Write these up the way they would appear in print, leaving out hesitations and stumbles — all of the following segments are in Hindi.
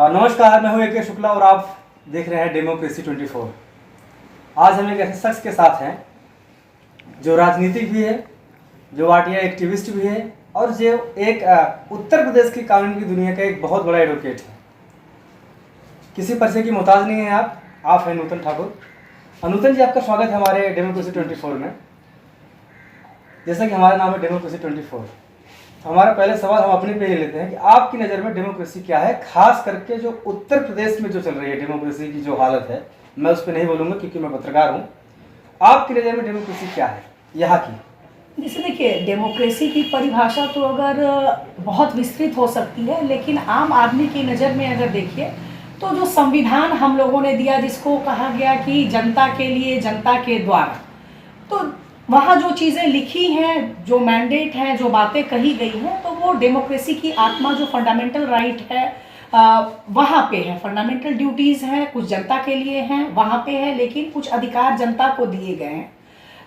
नमस्कार, मैं हूं ए.के. शुक्ला और आप देख रहे हैं डेमोक्रेसी 24। आज हम एक ऐसे शख्स के साथ हैं जो राजनीतिक भी है, जो आरटीआई एक्टिविस्ट भी है और जो एक उत्तर प्रदेश की कानून की दुनिया का एक बहुत बड़ा एडवोकेट है। किसी परिचय की मोहताज नहीं है आप हैं नूतन ठाकुर। नूतन जी, आपका स्वागत है हमारे डेमोक्रेसी 24 में। जैसा कि हमारा नाम है डेमोक्रेसी 24, हमारा पहले सवाल हम अपने पे ही लेते हैं कि आपकी नज़र में डेमोक्रेसी क्या है, खास करके जो उत्तर प्रदेश में जो चल रही है डेमोक्रेसी की जो हालत है। मैं उस पर नहीं बोलूँगा क्योंकि मैं पत्रकार हूँ। आपकी नज़र में डेमोक्रेसी क्या है यहाँ की? जैसे देखिए, डेमोक्रेसी की परिभाषा तो अगर बहुत विस्तृत हो सकती है, लेकिन आम आदमी की नज़र में अगर देखिए तो जो संविधान हम लोगों ने दिया, जिसको कहा गया कि जनता के लिए जनता के द्वारा, तो वहाँ जो चीज़ें लिखी हैं, जो मैंडेट हैं, जो बातें कही गई हैं, तो वो डेमोक्रेसी की आत्मा, जो फंडामेंटल राइट है वहाँ पे है। फंडामेंटल ड्यूटीज़ हैं, कुछ जनता के लिए हैं वहाँ पे है, लेकिन कुछ अधिकार जनता को दिए गए हैं।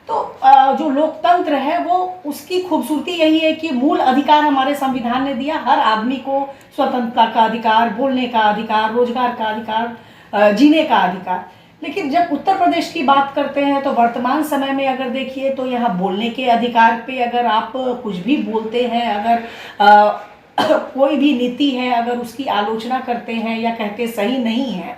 तो जो लोकतंत्र है वो उसकी खूबसूरती यही है कि मूल अधिकार हमारे संविधान ने दिया, हर आदमी को स्वतंत्रता का अधिकार, बोलने का अधिकार, रोजगार का अधिकार, जीने का अधिकार। लेकिन जब उत्तर प्रदेश की बात करते हैं तो वर्तमान समय में अगर देखिए तो यहाँ बोलने के अधिकार पे अगर आप कुछ भी बोलते हैं, अगर कोई भी नीति है अगर उसकी आलोचना करते हैं या कहते सही नहीं है,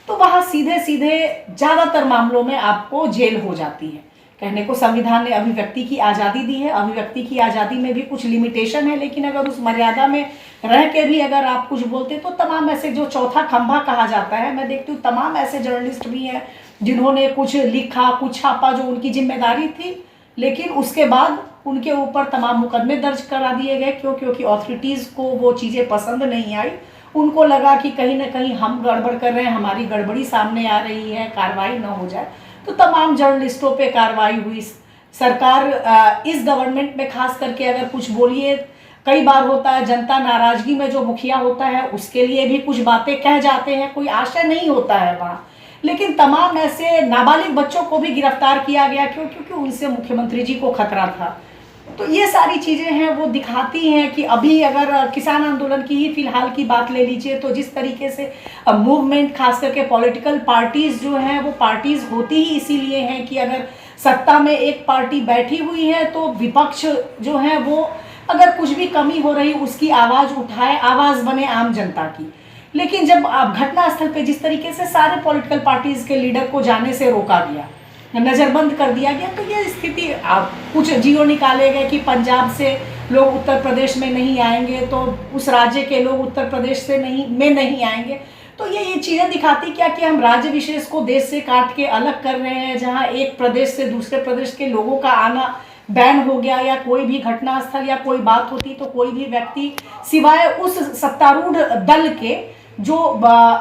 तो वहाँ सीधे सीधे ज़्यादातर मामलों में आपको जेल हो जाती है। कहने को संविधान ने अभिव्यक्ति की आज़ादी दी है, अभिव्यक्ति की आज़ादी में भी कुछ लिमिटेशन है, लेकिन अगर उस मर्यादा में रह के भी अगर आप कुछ बोलते तो तमाम ऐसे, जो चौथा खंभा कहा जाता है, मैं देखती हूँ तमाम ऐसे जर्नलिस्ट भी हैं जिन्होंने कुछ लिखा, कुछ छापा, जो उनकी जिम्मेदारी थी, लेकिन उसके बाद उनके ऊपर तमाम मुकदमे दर्ज करा दिए गए। क्यों? क्योंकि अथॉरिटीज़ को वो चीज़ें पसंद नहीं आई। उनको लगा कि कहीं ना कहीं हम गड़बड़ कर रहे हैं, हमारी गड़बड़ी सामने आ रही है, कार्रवाई ना हो जाए। तो तमाम जर्नलिस्टों पे कार्रवाई हुई। सरकार इस गवर्नमेंट में खास करके अगर कुछ बोलिए, कई बार होता है जनता नाराजगी में जो मुखिया होता है उसके लिए भी कुछ बातें कह जाते हैं, कोई आशय नहीं होता है वहाँ, लेकिन तमाम ऐसे नाबालिग बच्चों को भी गिरफ्तार किया गया। क्यों? क्योंकि उनसे मुख्यमंत्री जी को खतरा था। तो ये सारी चीज़ें हैं वो दिखाती हैं कि अभी अगर किसान आंदोलन की ही फिलहाल की बात ले लीजिए तो जिस तरीके से मूवमेंट, खास करके पॉलिटिकल पार्टीज़ जो हैं वो पार्टीज़ होती ही इसीलिए हैं कि अगर सत्ता में एक पार्टी बैठी हुई है तो विपक्ष जो है वो अगर कुछ भी कमी हो रही उसकी आवाज़ उठाए, आवाज़ बने आम जनता की। लेकिन जब घटनास्थल पे जिस तरीके से सारे पॉलिटिकल पार्टीज़ के लीडर को जाने से रोका गया, नज़रबंद कर दिया गया, तो ये स्थिति, कुछ जियो निकाले गए कि पंजाब से लोग उत्तर प्रदेश में नहीं आएंगे, तो उस राज्य के लोग उत्तर प्रदेश से नहीं आएंगे। तो ये चीज़ें दिखाती क्या कि हम राज्य विशेष को देश से काट के अलग कर रहे हैं, जहाँ एक प्रदेश से दूसरे प्रदेश के लोगों का आना बैन हो गया, या कोई भी घटनास्थल या कोई बात होती तो कोई भी व्यक्ति सिवाय उस सत्तारूढ़ दल के जो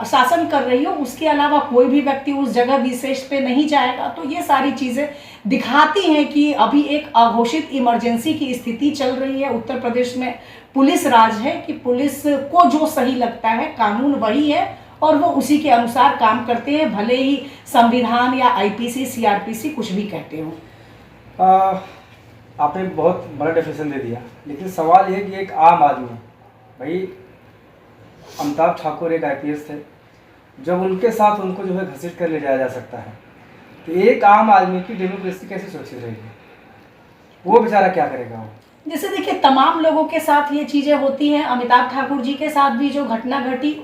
शासन कर रही हो उसके अलावा कोई भी व्यक्ति उस जगह विशेष पे नहीं जाएगा। तो ये सारी चीज़ें दिखाती हैं कि अभी एक अघोषित इमरजेंसी की स्थिति चल रही है उत्तर प्रदेश में। पुलिस राज है कि पुलिस को जो सही लगता है, कानून वही है और वो उसी के अनुसार काम करते हैं, भले ही संविधान या आईपीसी, सीआरपीसी कुछ भी कहते हो। आपने बहुत बड़ा डेफिनेशन दे दिया, लेकिन सवाल ये कि एक आम आदमी, भाई अमिताभ ठाकुर एक आईपीएस थे, जब उनके साथ उनको जो है घसीट कर ले जाया जा सकता है, तो एक आम आदमी की डेमोक्रेसी कैसे सुरक्षित रहेगी? वो बेचारा क्या करेगा? वो जैसे देखिए, तमाम लोगों के साथ ये चीज़ें होती हैं। अमिताभ ठाकुर जी के साथ भी जो घटना घटी,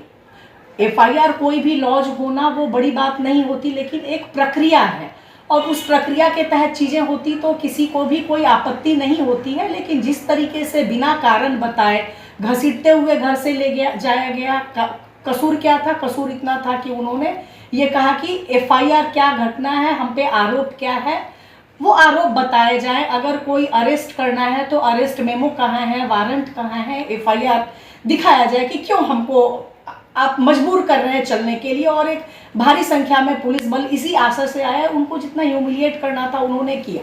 एफआईआर कोई भी लॉज होना वो बड़ी बात नहीं होती, लेकिन एक प्रक्रिया है और उस प्रक्रिया के तहत चीज़ें होती तो किसी को भी कोई आपत्ति नहीं होती है। लेकिन जिस तरीके से बिना कारण बताए घसीटते हुए घर से जाया गया, कसूर क्या था? कसूर इतना था कि उन्होंने ये कहा कि एफआईआर क्या घटना है, हम पे आरोप क्या है, वो आरोप बताए जाए। अगर कोई अरेस्ट करना है तो अरेस्ट मेमो कहाँ है, वारंट कहाँ है, एफआईआर दिखाया जाए कि क्यों हमको आप मजबूर कर रहे हैं चलने के लिए। और एक भारी संख्या में पुलिस बल इसी आशा से आया, उनको जितना ह्यूमिलिएट करना था उन्होंने किया,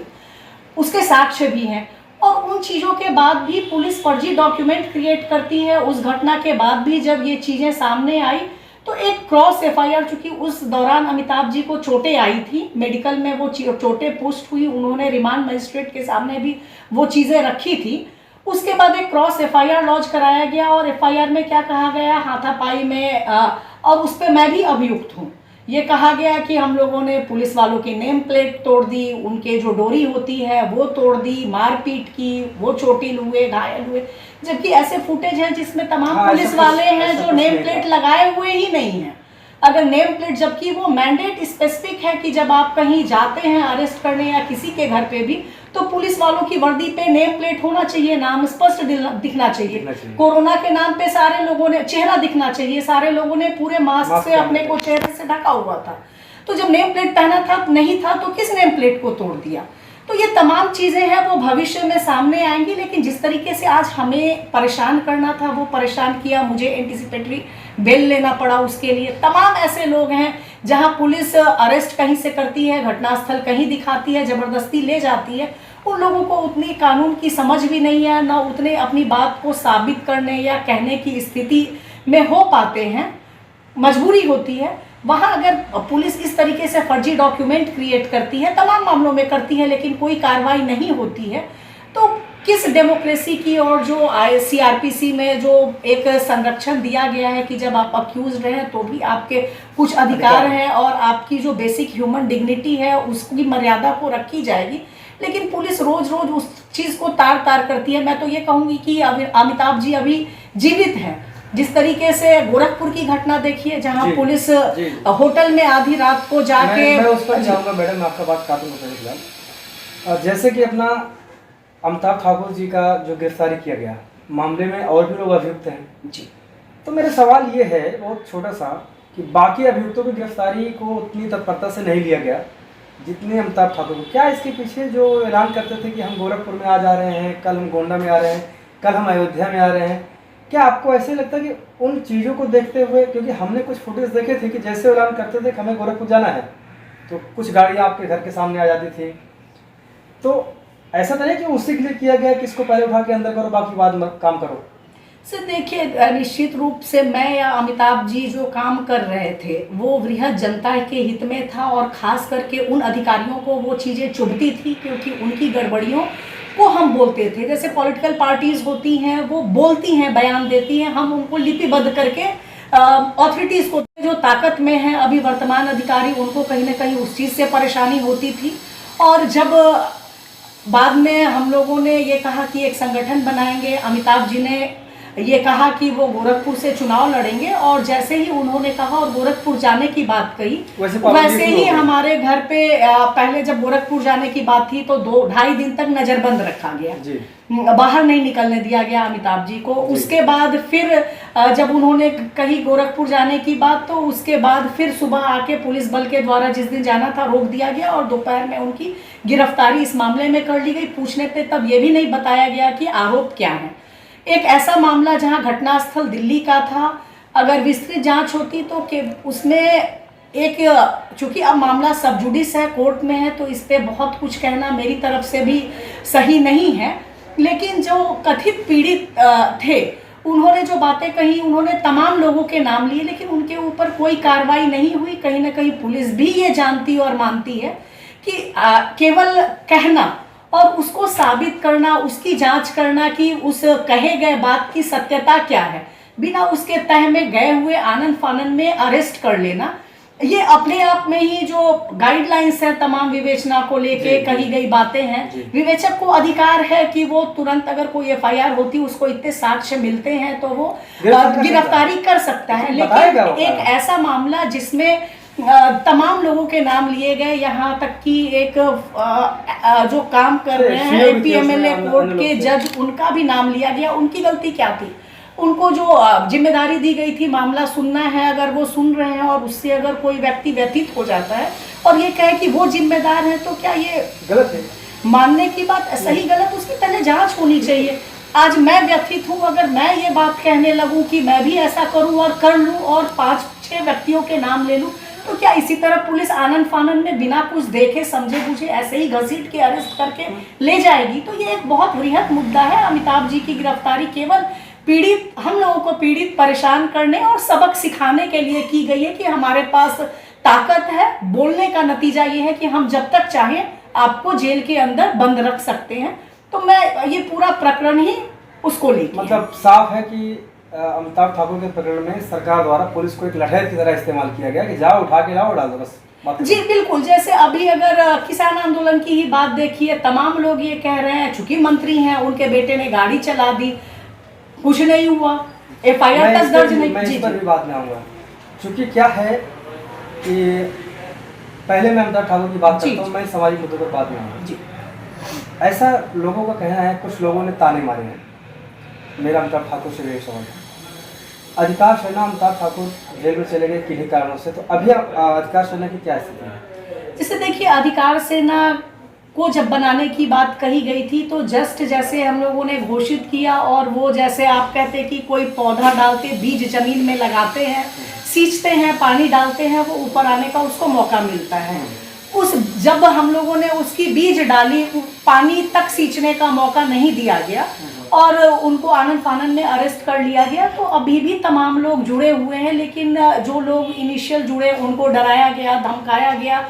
उसके साक्ष्य भी हैं। और उन चीज़ों के बाद भी पुलिस फर्जी डॉक्यूमेंट क्रिएट करती है। उस घटना के बाद भी जब ये चीज़ें सामने आई तो एक क्रॉस एफआईआर, चूँकि उस दौरान अमिताभ जी को चोटें आई थी, मेडिकल में वो चोटें पुष्ट हुई, उन्होंने रिमांड मजिस्ट्रेट के सामने भी वो चीज़ें रखी थी। उसके बाद एक क्रॉस एफआईआर लॉन्च कराया गया और एफआईआर में क्या कहा गया, हाथापाई में और उस पर मैं भी अभियुक्त हूँ। ये कहा गया कि हम लोगों ने पुलिस वालों की नेम प्लेट तोड़ दी, उनके जो डोरी होती है वो तोड़ दी, मारपीट की, वो चोटिल हुए, घायल हुए, जबकि ऐसे फुटेज है जिसमें तमाम पुलिस वाले हैं जो नेम प्लेट लगाए हुए ही नहीं हैं। अगर नेम प्लेट, जबकि वो मैंडेट स्पेसिफिक है कि जब आप कहीं जाते हैं अरेस्ट करने या किसी के घर पे भी, तो पुलिस वालों की वर्दी पे नेम प्लेट होना चाहिए, नाम स्पष्ट दिखना चाहिए। कोरोना के नाम पे सारे लोगों ने चेहरा दिखना चाहिए, सारे लोगों ने पूरे मास्क से अपने को चेहरे से ढका हुआ था। तो जब नेम प्लेट पहना था नहीं था तो किस नेम प्लेट को तोड़ दिया? तो ये तमाम चीज़ें हैं वो भविष्य में सामने आएंगी, लेकिन जिस तरीके से आज हमें परेशान करना था वो परेशान किया। मुझे एंटीसिपेटरी बेल लेना पड़ा उसके लिए। तमाम ऐसे लोग हैं जहां पुलिस अरेस्ट कहीं से करती है, घटनास्थल कहीं दिखाती है, ज़बरदस्ती ले जाती है। उन लोगों को उतनी कानून की समझ भी नहीं है, ना उतने अपनी बात को साबित करने या कहने की स्थिति में हो पाते हैं, मजबूरी होती है। वहाँ अगर पुलिस इस तरीके से फर्जी डॉक्यूमेंट क्रिएट करती है, तमाम मामलों में करती है, लेकिन कोई कार्रवाई नहीं होती है, तो किस डेमोक्रेसी की और जो सीआरपीसी में जो एक संरक्षण दिया गया है कि जब आप अक्यूज हैं तो भी आपके कुछ अधिकार हैं और आपकी जो बेसिक ह्यूमन डिग्निटी है उसकी मर्यादा को रखी जाएगी, लेकिन पुलिस रोज रोज उस चीज़ को तार तार करती है। मैं तो ये कहूँगी कि अमिताभ जी अभी जीवित हैं। जिस तरीके से गोरखपुर की घटना देखिए जहां पुलिस होटल में आधी रात को जाके, मैं उस पर जाऊंगा मैडम, आपका बात काटूंगा फिलहाल। जैसे कि अपना अमिताभ ठाकुर जी का जो गिरफ्तारी किया गया मामले में और भी लोग अभियुक्त हैं जी, तो मेरा सवाल ये है बहुत छोटा सा कि बाकी अभियुक्तों की गिरफ्तारी को उतनी तत्परता से नहीं लिया गया जितने अमिताभ ठाकुर को। क्या इसके पीछे जो ऐलान करते थे कि हम गोरखपुर में आज आ रहे हैं, कल हम गोंडा में आ रहे हैं, कल हम अयोध्या में आ रहे हैं, क्या आपको ऐसे लगता है कि उन चीज़ों को देखते हुए, क्योंकि हमने कुछ फुटेज देखे थे कि जैसे ऐलान करते थे कि हमें गोरखपुर जाना है तो कुछ गाड़ियाँ आपके घर के सामने आ जाती थी, तो ऐसा तो नहीं कि उसी के लिए किया गया कि इसको पहले उठा के अंदर करो बाकी बाद में काम करो? सर देखिए, निश्चित रूप से मैं या अमिताभ जी जो काम कर रहे थे वो वृहद जनता के हित में था और ख़ास करके उन अधिकारियों को वो चीज़ें चुभती थी क्योंकि उनकी गड़बड़ियों को हम बोलते थे। जैसे पॉलिटिकल पार्टीज़ होती हैं वो बोलती हैं, बयान देती हैं, हम उनको लिपिबद्ध करके अथॉरिटीज़ को जो ताकत में हैं अभी वर्तमान अधिकारी, उनको कहीं ना कहीं उस चीज़ से परेशानी होती थी। और जब बाद में हम लोगों ने ये कहा कि एक संगठन बनाएंगे, अमिताभ जी ने ये कहा कि वो गोरखपुर से चुनाव लड़ेंगे और जैसे ही उन्होंने कहा और गोरखपुर जाने की बात कही वैसे ही हमारे घर पे पहले जब गोरखपुर जाने की बात थी तो 2-2.5 दिन तक नज़रबंद रखा गया जी। बाहर नहीं निकलने दिया गया अमिताभ जी को। उसके बाद फिर जब उन्होंने कही गोरखपुर जाने की बात तो उसके बाद फिर सुबह आके पुलिस बल के द्वारा जिस दिन जाना था रोक दिया गया और दोपहर में उनकी गिरफ्तारी इस मामले में कर ली गई। पूछने पे तब ये भी नहीं बताया गया कि आरोप क्या है। एक ऐसा मामला जहां घटनास्थल दिल्ली का था, अगर विस्तृत जांच होती तो उसमें एक, चूंकि अब मामला सब जुडिस है, कोर्ट में है, तो इस पे बहुत कुछ कहना मेरी तरफ से भी सही नहीं है, लेकिन जो कथित पीड़ित थे उन्होंने जो बातें कही, उन्होंने तमाम लोगों के नाम लिए लेकिन उनके ऊपर कोई कार्रवाई नहीं हुई। कहीं ना कहीं पुलिस भी ये जानती और मानती है कि केवल कहना और उसको साबित करना, उसकी जांच करना कि उस कहे गए बात की सत्यता क्या है, बिना उसके तह में गए हुए आनंद फानन में अरेस्ट कर लेना, ये अपने आप में ही जो गाइडलाइंस है तमाम विवेचना को लेके कही गई बातें हैं। विवेचक को अधिकार है कि वो तुरंत अगर कोई एफआईआर होती उसको इतने साक्ष्य मिलते हैं तो वो गिरफ्तारी कर सकता है। लेकिन एक ऐसा मामला जिसमें तमाम लोगों के नाम लिए गए, यहाँ तक कि एक जो काम कर रहे हैं एपीएमएलए कोर्ट के जज, उनका भी नाम लिया गया। उनकी गलती क्या थी? उनको जो जिम्मेदारी दी गई थी मामला सुनना है, अगर वो सुन रहे हैं और उससे अगर कोई व्यक्ति व्यथित हो जाता है और ये कहे कि वो जिम्मेदार है, तो क्या ये गलत है? मानने की बात सही गलत उसकी पहले जांच होनी चाहिए। आज मैं व्यथित हूँ, अगर मैं ये बात कहने लगूँ कि मैं भी ऐसा करूँ और कर लूँ और 5-6 व्यक्तियों के नाम ले लूँ, तो क्या इसी तरह पुलिस आनंद फानन में बिना कुछ देखे समझे बुझे ऐसे ही घसीट के अरेस्ट करके ले जाएगी? तो ये एक बहुत वृहद मुद्दा है। अमिताभ जी की गिरफ्तारी केवल पीड़ित, हम लोगों को पीड़ित परेशान करने और सबक सिखाने के लिए की गई है कि हमारे पास ताकत है। बोलने का नतीजा ये है कि हम जब तक चाहें आपको जेल के अंदर बंद रख सकते हैं। तो मैं ये पूरा प्रकरण ही उसको लेके है। मतलब साफ है कि अमिताभ ठाकुर के प्रकरण में सरकार द्वारा पुलिस को एक लठैत की तरह इस्तेमाल किया गया कि जाओ उठा के लाओ डाल दो, बस बात जी बिल्कुल, जैसे अभी अगर किसान आंदोलन की ही बात देखिए, तमाम लोग ये कह रहे हैं चूंकि मंत्री हैं उनके बेटे ने गाड़ी चला दी, कुछ नहीं हुआ, FIR तक दर्ज नहीं। मैं इस पर भी बात में आऊँगा, क्योंकि क्या है कि पहले मैं अमिताभ ठाकुर की बात करता हूँ, मैं सामाजिक मुद्दों पर बात में आऊँगा जी। ऐसा लोगों का कहना है, कुछ लोगों ने ताने मारे हैं, मेरा अमिताभ ठाकुर से यही सवाल है। अधिकार सेना अमिताभ ठाकुर जेल में चले गए किन्हीं कारणों से, तो अभी अधिकार सेना की क्या स्थिति है? जैसे देखिए, अधिकार सेना को जब बनाने की बात कही गई थी तो जस्ट जैसे हम लोगों ने घोषित किया, और वो जैसे आप कहते कि कोई पौधा डालते, बीज जमीन में लगाते हैं, सींचते हैं, पानी डालते हैं, वो ऊपर आने का उसको मौका मिलता है। उस जब हम लोगों ने उसकी बीज डाली, पानी तक सींचने का मौका नहीं दिया गया और उनको आनन फानन में अरेस्ट कर लिया गया, तो अभी भी तमाम लोग जुड़े हुए हैं। लेकिन जो लोग इनिशियल जुड़े उनको डराया गया, धमकाया गया,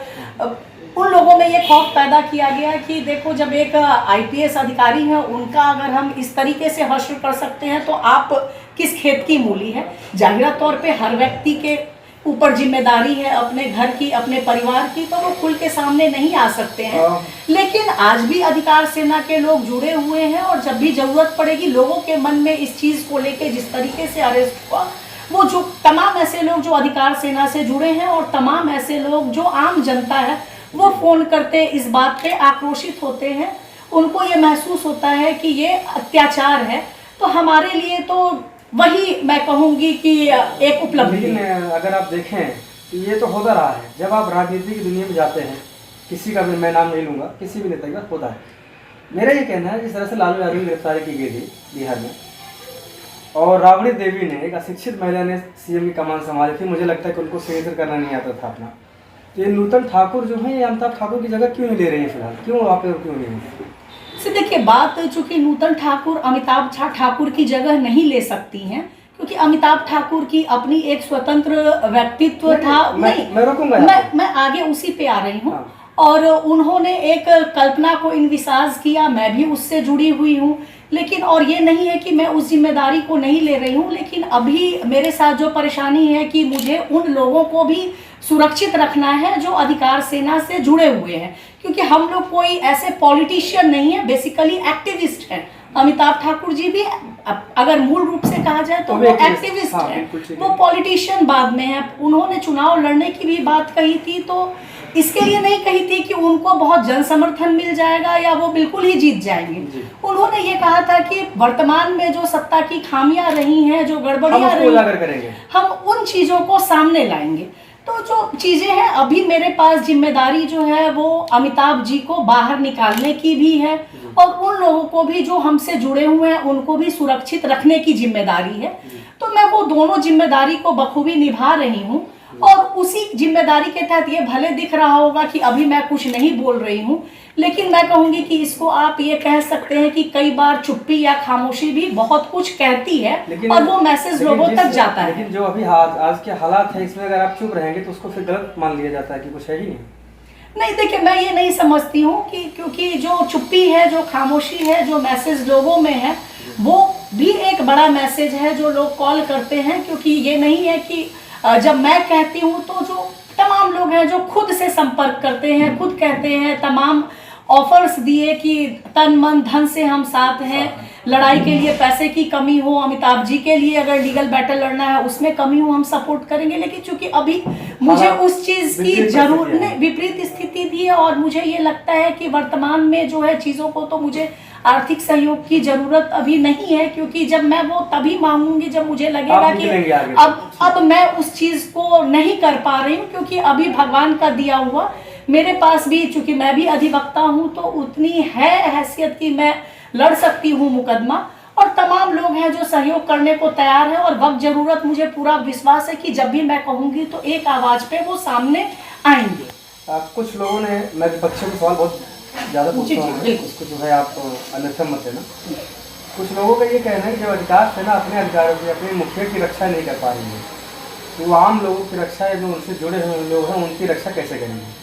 उन लोगों में ये खौफ पैदा किया गया कि देखो, जब एक IPS अधिकारी है उनका अगर हम इस तरीके से हश्र कर सकते हैं तो आप किस खेत की मूली है। जाहिर तौर पे हर व्यक्ति के ऊपर जिम्मेदारी है अपने घर की, अपने परिवार की, तो वो खुल के सामने नहीं आ सकते हैं। लेकिन आज भी अधिकार सेना के लोग जुड़े हुए हैं, और जब भी जरूरत पड़ेगी लोगों के मन में इस चीज़ को लेके, जिस तरीके से अरेस्ट हुआ, वो जो तमाम ऐसे लोग जो अधिकार सेना से जुड़े हैं और तमाम ऐसे लोग जो आम जनता है, वो फ़ोन करते इस बात पे आक्रोशित होते हैं। उनको ये महसूस होता है कि ये अत्याचार है। तो हमारे लिए तो वही मैं कहूँगी कि एक उपलब्धि। लेकिन अगर आप देखें तो ये तो होता रहा है, जब आप राजनीति की दुनिया में जाते हैं, किसी का भी मैं नाम नहीं लूँगा, किसी भी नेता का होता है। मेरा ये कहना है, जिस तरह से लालू यादव की गिरफ्तारी की गई थी बिहार में, और राबड़ी देवी ने, एक अशिक्षित महिला ने CM की कमान संभाली थी, मुझे लगता है कि उनको सिग्नेचर करना नहीं आता था अपना। तो ये नूतन ठाकुर जो है, ये अमिताभ ठाकुर की जगह क्यों नहीं ले रही है फिलहाल, क्यों वहाँ पे क्यों नहीं है? से देखिए, बात चूंकि नूतन ठाकुर अमिताभ ठाकुर की जगह नहीं ले सकती हैं, क्योंकि अमिताभ ठाकुर की अपनी एक स्वतंत्र व्यक्तित्व था। मैं रोकूंगा, मैं आगे उसी पे आ रही हूँ। हाँ। और उन्होंने एक कल्पना को इनविसाज किया, मैं भी उससे जुड़ी हुई हूँ। लेकिन और ये नहीं है कि मैं उस जिम्मेदारी को नहीं ले रही हूँ, लेकिन अभी मेरे साथ जो परेशानी है कि मुझे उन लोगों को भी सुरक्षित रखना है जो अधिकार सेना से जुड़े हुए हैं, क्योंकि हम लोग कोई ऐसे पॉलिटिशियन नहीं है, बेसिकली एक्टिविस्ट हैं। अमिताभ ठाकुर जी भी अगर मूल रूप से कहा जाए तो वो एक्टिविस्ट हैं, वो पॉलिटिशियन बाद में है। उन्होंने चुनाव लड़ने की भी बात कही थी, तो इसके लिए नहीं कही थी कि उनको बहुत जन समर्थन मिल जाएगा या वो बिल्कुल ही जीत जाएंगे। उन्होंने ये कहा था कि वर्तमान में जो सत्ता की खामियां रही हैं, जो गड़बड़ियां रही हैं, हम उन चीज़ों को सामने लाएंगे। तो जो चीज़ें हैं, अभी मेरे पास जिम्मेदारी जो है वो अमिताभ जी को बाहर निकालने की भी है, और उन लोगों को भी जो हमसे जुड़े हुए हैं उनको भी सुरक्षित रखने की जिम्मेदारी है। तो मैं वो दोनों जिम्मेदारी को बखूबी निभा रही हूँ, और उसी जिम्मेदारी के तहत ये भले दिख रहा होगा कि अभी मैं कुछ नहीं बोल रही हूँ, लेकिन मैं कहूँगी कि इसको आप ये कह सकते हैं कि कई बार चुप्पी या खामोशी भी बहुत कुछ कहती है, और वो मैसेज लोगों तक जाता है। लेकिन जो अभी आज के हालात है, इसमें अगर आप चुप रहेंगे तो उसको फिर गलत मान लिया जाता है कि कुछ है ही नहीं। देखिए, मैं ये नहीं समझती हूँ कि क्योंकि जो चुप्पी है, जो खामोशी है, जो मैसेज लोगों में है, वो भी एक बड़ा मैसेज है जो लोग कॉल करते हैं। क्योंकि ये नहीं है कि जब मैं कहती हूँ तो जो तमाम लोग हैं जो खुद से संपर्क करते हैं, खुद कहते हैं, तमाम ऑफर्स दिए कि तन मन धन से हम साथ हैं, लड़ाई के लिए पैसे की कमी हो, अमिताभ जी के लिए अगर लीगल बैटल लड़ना है उसमें कमी हो, हम सपोर्ट करेंगे। लेकिन चूंकि अभी मुझे उस चीज़ की जरूरत नहीं, विपरीत स्थिति भी है, और मुझे ये लगता है कि वर्तमान में जो है चीज़ों को, तो मुझे आर्थिक सहयोग की जरूरत अभी नहीं है, क्योंकि जब मैं वो तभी मांगूंगी जब मुझे लगेगा कि अब मैं उस चीज़ को नहीं कर पा रही हूँ, क्योंकि अभी भगवान का दिया हुआ मेरे पास भी, चूंकि मैं भी अधिवक्ता हूँ, तो उतनी है हैसियत कि मैं लड़ सकती हूँ मुकदमा, और तमाम लोग हैं जो सहयोग करने को तैयार हैं, और वक्त जरूरत मुझे पूरा विश्वास है कि जब भी मैं कहूँगी तो एक आवाज़ पे वो सामने आएंगे। कुछ लोगों ने, मैं विपक्षियों के सवाल बहुत ज़्यादा पूछता हूँ, उसको जो है आप अन्यथा मत लेना। कुछ लोगों का ये कहना है कि जो अधिकार सेना अपने अधिकारों की, अपने मुखिया की रक्षा नहीं कर पा रही है, तो वो आम लोगों की रक्षा है, जो उनसे जुड़े हुए लोग हैं, उनकी रक्षा कैसे करेंगे?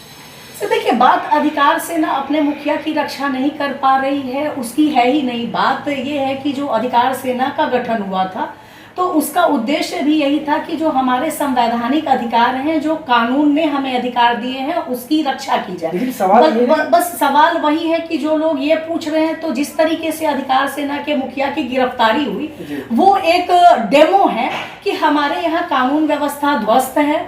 तो देखिए, बात अधिकार से ना अपने मुखिया की रक्षा नहीं कर पा रही है, उसकी है ही नहीं। बात ये है कि जो अधिकार सेना का गठन हुआ था, तो उसका उद्देश्य भी यही था कि जो हमारे संवैधानिक अधिकार हैं, जो कानून ने हमें अधिकार दिए हैं, उसकी रक्षा की जाए। लेकिन सवाल बस सवाल वही है कि जो लोग ये पूछ रहे हैं, तो जिस तरीके से अधिकार सेना के मुखिया की गिरफ्तारी हुई, वो एक डेमो है कि हमारे यहाँ कानून व्यवस्था ध्वस्त है।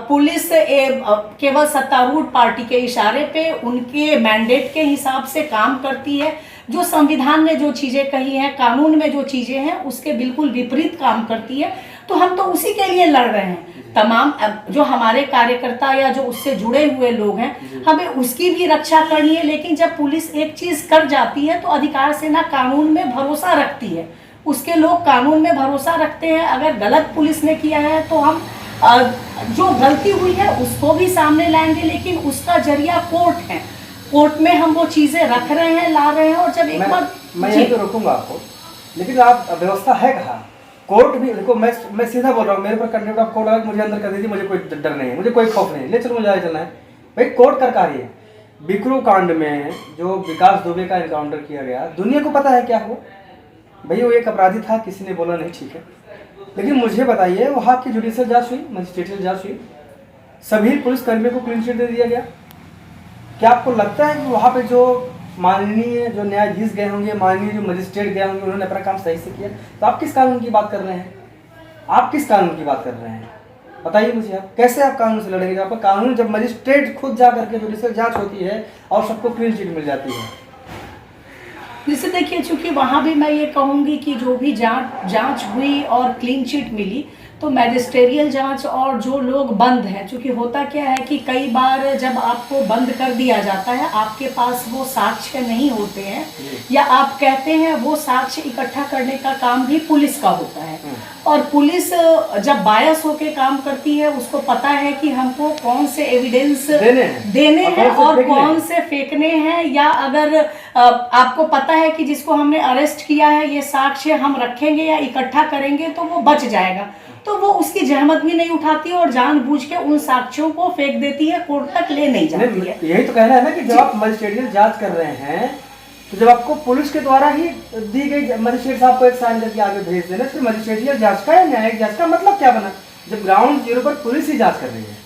पुलिस केवल सत्तारूढ़ पार्टी के इशारे पे, उनके मैंडेट के हिसाब से काम करती है। जो संविधान ने जो चीजें कही हैं, कानून में जो चीजें हैं, उसके बिल्कुल विपरीत काम करती है। तो हम तो उसी के लिए लड़ रहे हैं। तमाम जो हमारे कार्यकर्ता या जो उससे जुड़े हुए लोग हैं, हमें उसकी भी रक्षा करनी है। लेकिन जब पुलिस एक चीज कर जाती है, तो अधिकार सेना कानून में भरोसा रखती है, उसके लोग कानून में भरोसा रखते हैं। अगर गलत पुलिस ने किया है, तो हम जो गलती हुई है उसको भी सामने लाएंगे, लेकिन उसका जरिया कोर्ट है। कोर्ट में हम वो चीजें रख रहे हैं, ला रहे हैं। और जब एक बार मैं यही तो रोकूंगा आपको, लेकिन आप व्यवस्था है कहाँ? कोर्ट भी देखो, मैं सीधा बोल रहा हूँ, मेरे पर कंटेम्प्ट ऑफ कोर्ट आगे मुझे अंदर कर दीजिए, मुझे कोई डर नहीं है, मुझे कोई खौफ नहीं है, ले चलो मुझे चलना है भाई। कोर्ट का कार्य है। बिकरू कांड में जो विकास दुबे का एनकाउंटर किया गया, दुनिया को पता है क्या हुआ भाई। वो एक अपराधी था, किसी ने बोला नहीं, ठीक है। लेकिन मुझे बताइए, वहाँ की जुडिशियल जांच हुई, मजिस्ट्रेटियल जांच हुई, सभी पुलिसकर्मियों को क्लीन चिट दे दिया गया। क्या आपको लगता है कि वहाँ पे जो माननीय जो न्यायाधीश गए होंगे, माननीय जो मजिस्ट्रेट गए होंगे, उन्होंने अपना काम सही से किया? तो आप किस कानून की बात कर रहे हैं? आप किस कानून की बात कर रहे हैं? बताइए मुझे, आप कैसे आप कानून से लड़ेंगे? आपका कानून, जब मजिस्ट्रेट खुद जा करके जुडिशियल जांच होती है और सबको क्लीन चिट मिल जाती है। जिसे देखिए, चूंकि वहाँ भी मैं ये कहूँगी कि जो भी जांच हुई और क्लीन चिट मिली, तो मैजिस्ट्रियल जांच और जो लोग बंद हैं, चूंकि होता क्या है कि कई बार जब आपको बंद कर दिया जाता है, आपके पास वो साक्ष्य नहीं होते हैं, या आप कहते हैं वो साक्ष्य इकट्ठा करने का काम भी पुलिस का होता है। और पुलिस जब बायस होके काम करती है, उसको पता है कि हमको कौन से एविडेंस देने हैं और कौन से फेंकने हैं। या अगर आपको पता है कि जिसको हमने अरेस्ट किया है, ये साक्ष्य हम रखेंगे या इकट्ठा करेंगे तो वो बच जाएगा, तो वो उसकी जहमत भी नहीं उठाती और जानबूझ के उन साक्ष्यों को फेंक देती है, कोर्ट तक ले नहीं जाती है। यही तो कहना है ना कि जब आप मजिस्ट्रियल जांच कर रहे हैं, तो जब आपको पुलिस के द्वारा ही दी गई, मजिस्ट्रेट साहब को एक साइन करके आगे भेज देना, फिर मजिस्ट्रियल जांच का या न्यायिक जांच का मतलब क्या बना? जब ग्राउंड जीरो पर पुलिस ही जांच कर रही है,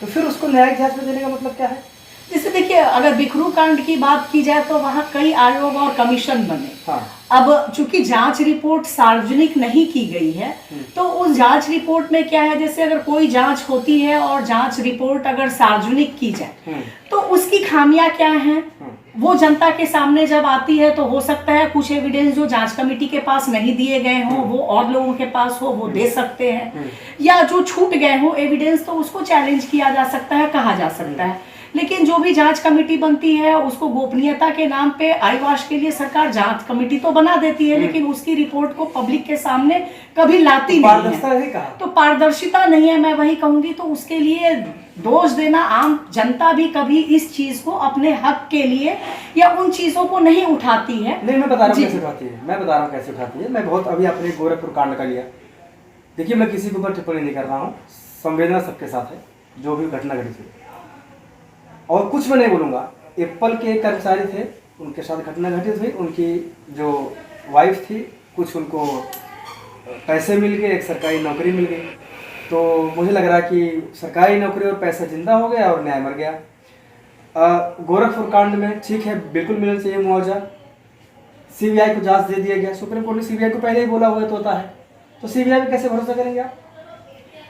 तो फिर उसको न्यायिक जांच में देने का मतलब क्या है? जैसे देखिए, अगर बिकरू कांड की बात की जाए, तो वहाँ कई आयोग और कमीशन बने। हाँ। अब चूंकि जांच रिपोर्ट सार्वजनिक नहीं की गई है, तो उस जांच रिपोर्ट में क्या है, जैसे अगर कोई जांच होती है और जांच रिपोर्ट अगर सार्वजनिक की जाए, तो उसकी खामियां क्या हैं, वो जनता के सामने जब आती है, तो हो सकता है कुछ एविडेंस जो जांच कमेटी के पास नहीं दिए गए हों, वो और लोगों के पास हो, वो दे सकते हैं। या जो छूट गए हों एविडेंस, तो उसको चैलेंज किया जा सकता है, कहा जा सकता है। लेकिन जो भी जांच कमेटी बनती है, उसको गोपनीयता के नाम पे आईवाश के लिए सरकार जांच कमेटी तो बना देती है, लेकिन उसकी रिपोर्ट को पब्लिक के सामने कभी लाती नहीं है। तो पारदर्शिता नहीं है, मैं वही कहूंगी। तो उसके लिए दोष देना, आम जनता भी कभी इस चीज को अपने हक के लिए या उन चीजों को नहीं उठाती है। नहीं, मैं बता रहा हूँ कैसे उठाती है, मैं बता रहा हूँ कैसे उठाती है। मैं बहुत अभी अपने गोरखपुर कांड का लिया, देखिए मैं किसी के ऊपर टिप्पणी नहीं कर रहा हूँ, संवेदना सबके साथ है, जो भी घटना घटी थी, और कुछ मैं नहीं बोलूँगा। एप्पल के कर्मचारी थे, उनके साथ घटना घटित हुई, उनकी जो वाइफ थी, कुछ उनको पैसे मिल गए, एक सरकारी नौकरी मिल गई, तो मुझे लग रहा है कि सरकारी नौकरी और पैसा जिंदा हो गया और न्याय मर गया। गोरखपुर कांड में ठीक है, बिल्कुल मिलना चाहिए मुआवजा, सीबीआई को जांच दे दिया गया, सुप्रीम कोर्ट ने सीबीआई को पहले ही बोला हुआ तो होता है, तो सीबीआई पे कैसे भरोसा करेंगे आप?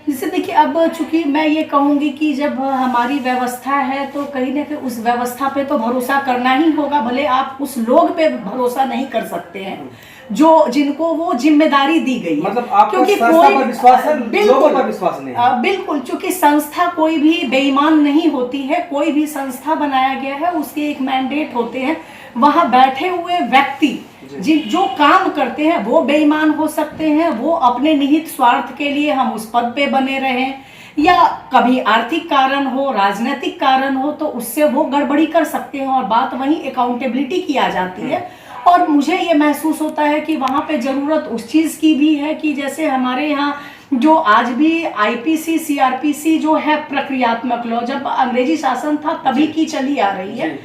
जैसे देखिए, अब चूंकि मैं ये कहूँगी कि जब हमारी व्यवस्था है, तो कहीं ना कहीं उस व्यवस्था पे तो भरोसा करना ही होगा। भले आप उस लोग पे भरोसा नहीं कर सकते हैं जो जिनको वो जिम्मेदारी दी गई है, मतलब आपको संस्था पर विश्वास है, लोगों पर विश्वास नहीं है। बिल्कुल, चूंकि संस्था कोई भी बेईमान नहीं होती है। कोई भी संस्था बनाया गया है, उसके एक मैंडेट होते हैं। वहां बैठे हुए व्यक्ति जो काम करते हैं, वो बेईमान हो सकते हैं, वो अपने निहित स्वार्थ के लिए हम उस पद पे बने रहें, या कभी आर्थिक कारण हो, राजनीतिक कारण हो, तो उससे वो गड़बड़ी कर सकते हैं, और बात वहीं अकाउंटेबिलिटी की आ जाती है। और मुझे ये महसूस होता है कि वहाँ पे ज़रूरत उस चीज़ की भी है कि जैसे हमारे यहाँ जो आज भी आईपीसी सीआरपीसी जो है प्रक्रियात्मक लॉ, जब अंग्रेजी शासन था तभी की चली आ रही है,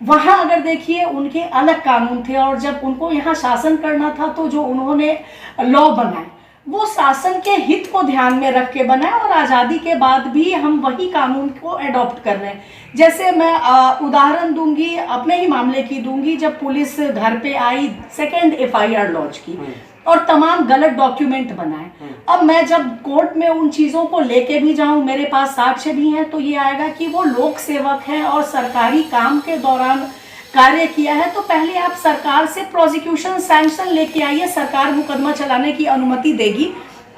वहाँ अगर देखिए उनके अलग कानून थे, और जब उनको यहाँ शासन करना था तो जो उन्होंने लॉ बनाए वो शासन के हित को ध्यान में रख के बनाए, और आज़ादी के बाद भी हम वही कानून को अडॉप्ट कर रहे हैं। जैसे मैं उदाहरण दूंगी, अपने ही मामले की दूंगी, जब पुलिस घर पे आई, सेकेंड एफआईआर लॉन्च की और तमाम गलत डॉक्यूमेंट बनाए। अब मैं जब कोर्ट में उन चीज़ों को लेके भी जाऊं, मेरे पास साक्ष्य भी हैं, तो ये आएगा कि वो लोक सेवक हैं और सरकारी काम के दौरान कार्य किया है, तो पहले आप सरकार से प्रोसिक्यूशन सैंक्शन लेके आइए, सरकार मुकदमा चलाने की अनुमति देगी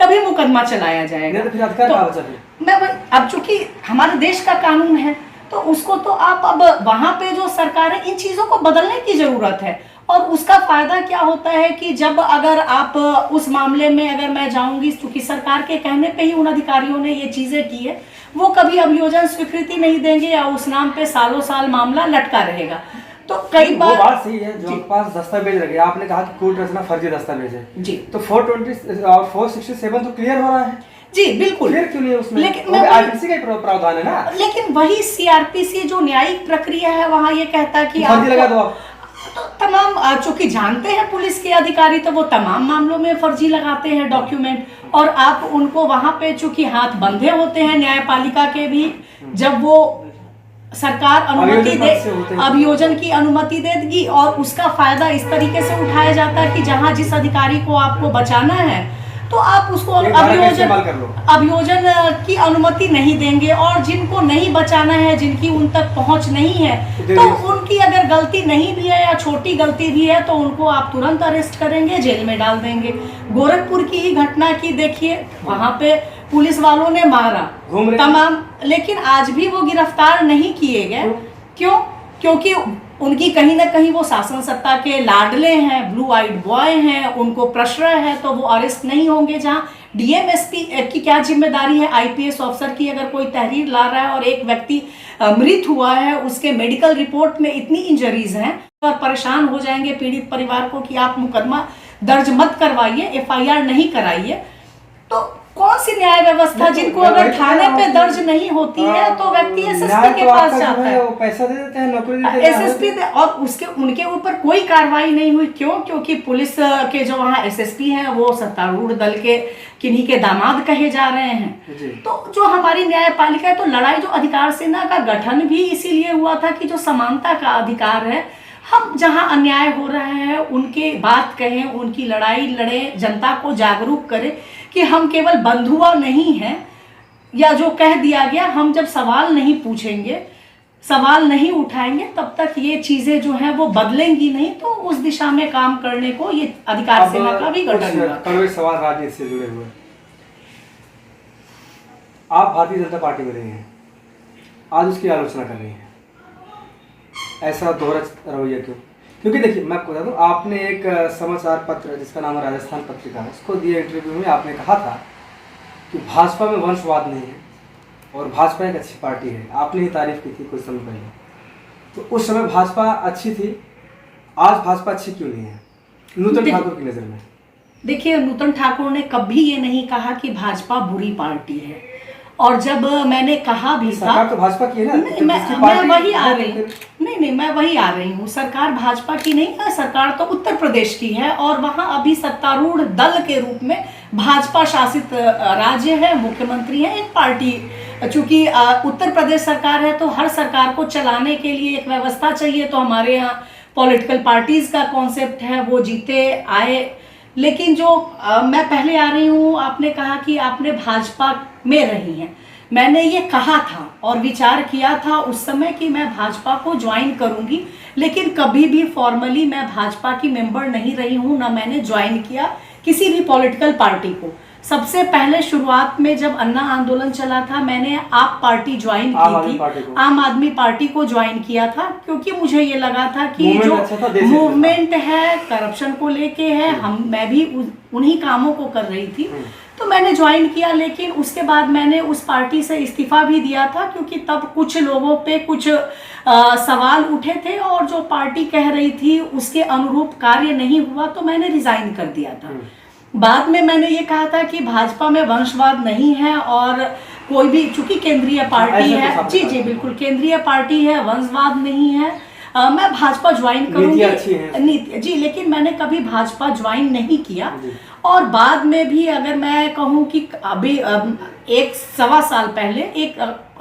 तभी मुकदमा चलाया जाएगा। तो मैं अब चूंकि हमारे देश का कानून है तो उसको तो आप अब वहां पे जो सरकार है, इन चीजों को बदलने की जरूरत है। और उसका फायदा क्या होता है कि जब अगर आप उस मामले में अगर मैं जाऊंगी, चूंकि सरकार के कहने पे ही उन अधिकारियों ने ये चीजें की है, वो कभी अभियोजन स्वीकृति नहीं देंगे या उस नाम पे सालों साल मामला लटका रहेगा। तो कई बार बात सही है, जो आपके पास दस्तावेज लगे, आपने कहा कि कोर्ट रचना फर्जी दस्तावेज है जी, तो 420 और 467 तो क्लियर हो रहा है जी, बिल्कुल। क्लियर क्यों नहीं है उसमें? लेकिन आईपीसी का प्रावधान है ना। लेकिन वही सीआरपीसी जो न्यायिक प्रक्रिया है, वहाँ ये कहता है कि फर्जी लगा दो आप। तो तमाम चूंकि जानते हैं पुलिस के अधिकारी, तो वो तमाम मामलों में फर्जी लगाते हैं डॉक्यूमेंट, और आप उनको वहां पे चूंकि हाथ बंधे होते हैं न्यायपालिका के भी, जब वो सरकार अनुमति दे, अभियोजन की अनुमति देगी, और उसका फायदा इस तरीके से उठाया जाता है कि जहां जिस अधिकारी को आपको बचाना है तो आप उसको अभियोजन की अनुमति नहीं देंगे, और जिनको नहीं बचाना है, जिनकी उन तक पहुंच नहीं है, तो उनकी अगर गलती नहीं भी है या छोटी गलती भी है तो उनको आप तुरंत अरेस्ट करेंगे, जेल में डाल देंगे। गोरखपुर की ही घटना की देखिए, वहां पे पुलिस वालों ने मारा तमाम, लेकिन आज भी वो गिरफ्तार नहीं किए गए। क्यों? क्योंकि उनकी कहीं ना कहीं वो शासन सत्ता के लाडले हैं, ब्लू आइड बॉय हैं, उनको प्रश्रय है, तो वो अरेस्ट नहीं होंगे। जहाँ डीएमएसपी की क्या जिम्मेदारी है आईपीएस ऑफिसर की, अगर कोई तहरीर ला रहा है और एक व्यक्ति मृत हुआ है, उसके मेडिकल रिपोर्ट में इतनी इंजरीज हैं, और परेशान हो जाएंगे पीड़ित परिवार को कि आप मुकदमा दर्ज मत करवाइए, एफआईआर नहीं कराइए। तो कौन सी न्याय व्यवस्था, जिनको अगर थाने पे दर्ज नहीं होती है तो व्यक्ति एसएसपी के पास जाता है, वो पैसा दे देते हैं, नौकरी देते हैं एसएसपी और उसके उनके ऊपर कोई कार्रवाई नहीं हुई। क्यों? क्योंकि पुलिस के जो वहाँ एसएसपी हैं वो सत्तारूढ़ दल के किन्हीं के दामाद कहे जा रहे हैं। तो जो हमारी न्यायपालिका है, तो लड़ाई जो अधिकार सेना का गठन भी इसीलिए हुआ था कि जो समानता का अधिकार है, हम जहां अन्याय हो रहा है उनके बात कहें, उनकी लड़ाई लड़ें, जनता को जागरूक करें कि हम केवल बंधुआ नहीं हैं, या जो कह दिया गया, हम जब सवाल नहीं पूछेंगे, सवाल नहीं उठाएंगे, तब तक ये चीजें जो हैं वो बदलेंगी नहीं। तो उस दिशा में काम करने को ये अधिकार सेना का भी गठन हुआ। कई सवाल राजनीति से जुड़े हुए, आप भारतीय जनता पार्टी में रहे हैं, आज उसकी आलोचना कर रही हैं, ऐसा दोहरा रवैया क्यों? क्योंकि देखिए, मैं आपको बता दूं, आपने एक समाचार पत्र जिसका नाम है राजस्थान पत्रिका है, उसको दिए इंटरव्यू में आपने कहा था कि भाजपा में वंशवाद नहीं है और भाजपा एक अच्छी पार्टी है। आपने ही तारीफ की थी कुछ समय पहले। तो उस समय भाजपा अच्छी थी, आज भाजपा अच्छी क्यों नहीं है नूतन ठाकुर की नज़र में? देखिए, नूतन ठाकुर ने कभी ये नहीं कहा कि भाजपा बुरी पार्टी है, और जब मैंने कहा भी था, तो भाजपा की है ना, नहीं, मैं वही आ रही हूँ, नहीं, मैं वही आ रही हूँ। सरकार भाजपा की नहीं है, सरकार तो उत्तर प्रदेश की है, और वहाँ अभी सत्तारूढ़ दल के रूप में भाजपा शासित राज्य है, मुख्यमंत्री है एक पार्टी। चूंकि उत्तर प्रदेश सरकार है, तो हर सरकार को चलाने के लिए एक व्यवस्था चाहिए, तो हमारे यहाँ पॉलिटिकल पार्टीज का कॉन्सेप्ट है, वो जीते आए। लेकिन जो मैं पहले आ रही हूँ, आपने कहा कि आपने भाजपा में रही हैं, मैंने ये कहा था और विचार किया था उस समय कि मैं भाजपा को ज्वाइन करूंगी, लेकिन कभी भी फॉर्मली मैं भाजपा की मेंबर नहीं रही हूँ, ना मैंने ज्वाइन किया किसी भी पॉलिटिकल पार्टी को। सबसे पहले शुरुआत में जब अन्ना आंदोलन चला था, मैंने आप पार्टी ज्वाइन की थी, आम आदमी पार्टी को ज्वाइन किया था, क्योंकि मुझे ये लगा था कि जो मूवमेंट है करप्शन को लेके है, मैं भी उन्हीं कामों को कर रही थी, तो मैंने ज्वाइन किया। लेकिन उसके बाद मैंने उस पार्टी से इस्तीफा भी दिया था, क्योंकि तब कुछ लोगों पे कुछ सवाल उठे थे, और जो पार्टी कह रही थी उसके अनुरूप कार्य नहीं हुआ, तो मैंने रिजाइन कर दिया था। बाद में मैंने ये कहा था कि भाजपा में वंशवाद नहीं है और कोई भी, चूंकि केंद्रीय पार्टी है, जी जी बिल्कुल केंद्रीय पार्टी है, वंशवाद नहीं है। मैं भाजपा ज्वाइन करूंगी नीति जी, लेकिन मैंने कभी भाजपा ज्वाइन नहीं किया। और बाद में भी अगर मैं कहूँ कि अभी 1-1.25 साल पहले